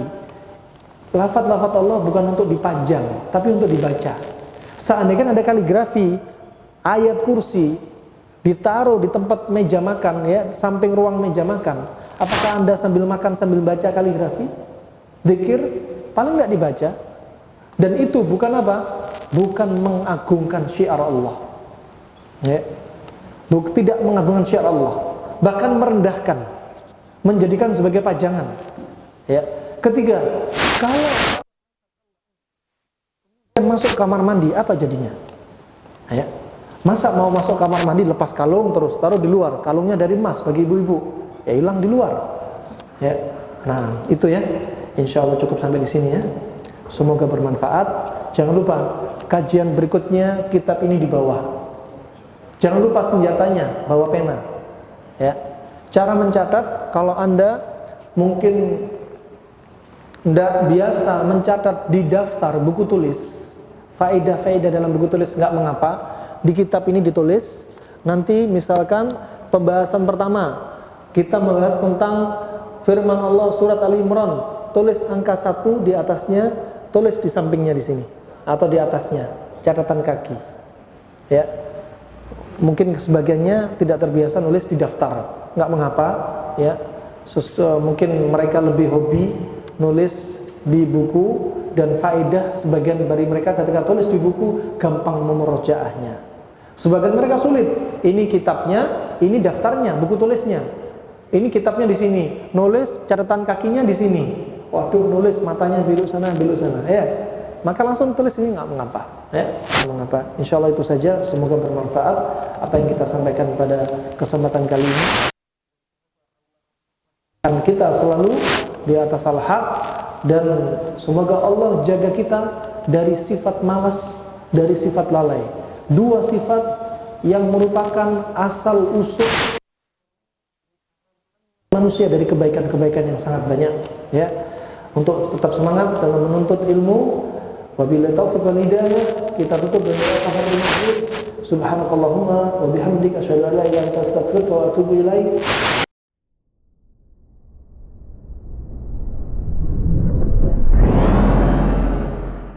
Lafaz-lafaz Allah bukan untuk dipajang, tapi untuk dibaca. Seandainya ada kaligrafi, ayat kursi ditaruh di tempat meja makan, ya, samping ruang meja makan, apakah Anda sambil makan sambil baca kaligrafi? Dzikir paling nggak dibaca. Dan itu bukan apa? Bukan mengagungkan syiar Allah, ya. Tidak mengagungkan syiar Allah, bahkan merendahkan, menjadikan sebagai pajangan, ya. Ketiga, kalau masuk kamar mandi, apa jadinya? Ya, masa mau masuk kamar mandi lepas kalung terus taruh di luar, kalungnya dari emas bagi ibu-ibu, ya hilang di luar. Ya. Nah, itu ya. Insya Allah cukup sampai di sini ya. Semoga bermanfaat. Jangan lupa kajian berikutnya kitab ini di bawah. Jangan lupa senjatanya, bawa pena. Ya. Cara mencatat, kalau Anda mungkin tidak biasa mencatat di daftar buku tulis, faedah-faedah dalam buku tulis nggak mengapa. Di kitab ini ditulis. Nanti misalkan pembahasan pertama kita membahas tentang firman Allah surat Ali Imran, tulis angka 1 di atasnya, tulis di sampingnya di sini atau di atasnya catatan kaki. Ya. Mungkin sebagiannya tidak terbiasa nulis di daftar, nggak mengapa ya. Mungkin mereka lebih hobi nulis di buku, dan faedah sebagian dari mereka ketika tulis di buku gampang memurojaahnya. Sebagian mereka sulit. Ini kitabnya, ini daftarnya, buku tulisnya. Ini kitabnya di sini, nulis catatan kakinya di sini. Waduh, nulis matanya belok sana, ya. Maka langsung tulis ini nggak mengapa, ya, nggak mengapa. Insya Allah itu saja. Semoga bermanfaat apa yang kita sampaikan pada kesempatan kali ini. Dan kita selalu di atas al-haq, dan semoga Allah jaga kita dari sifat malas, dari sifat lalai. Dua sifat yang merupakan asal usul manusia dari kebaikan-kebaikan yang sangat banyak, ya. Untuk tetap semangat dalam menuntut ilmu. Wabillahi taufiq wal hidayah. Kita tutup dengan kafatul majlis. Subhanakallahumma wa bihamdika asyhadu an la ilaha illa anta astaghfiruka wa atubu ilaik.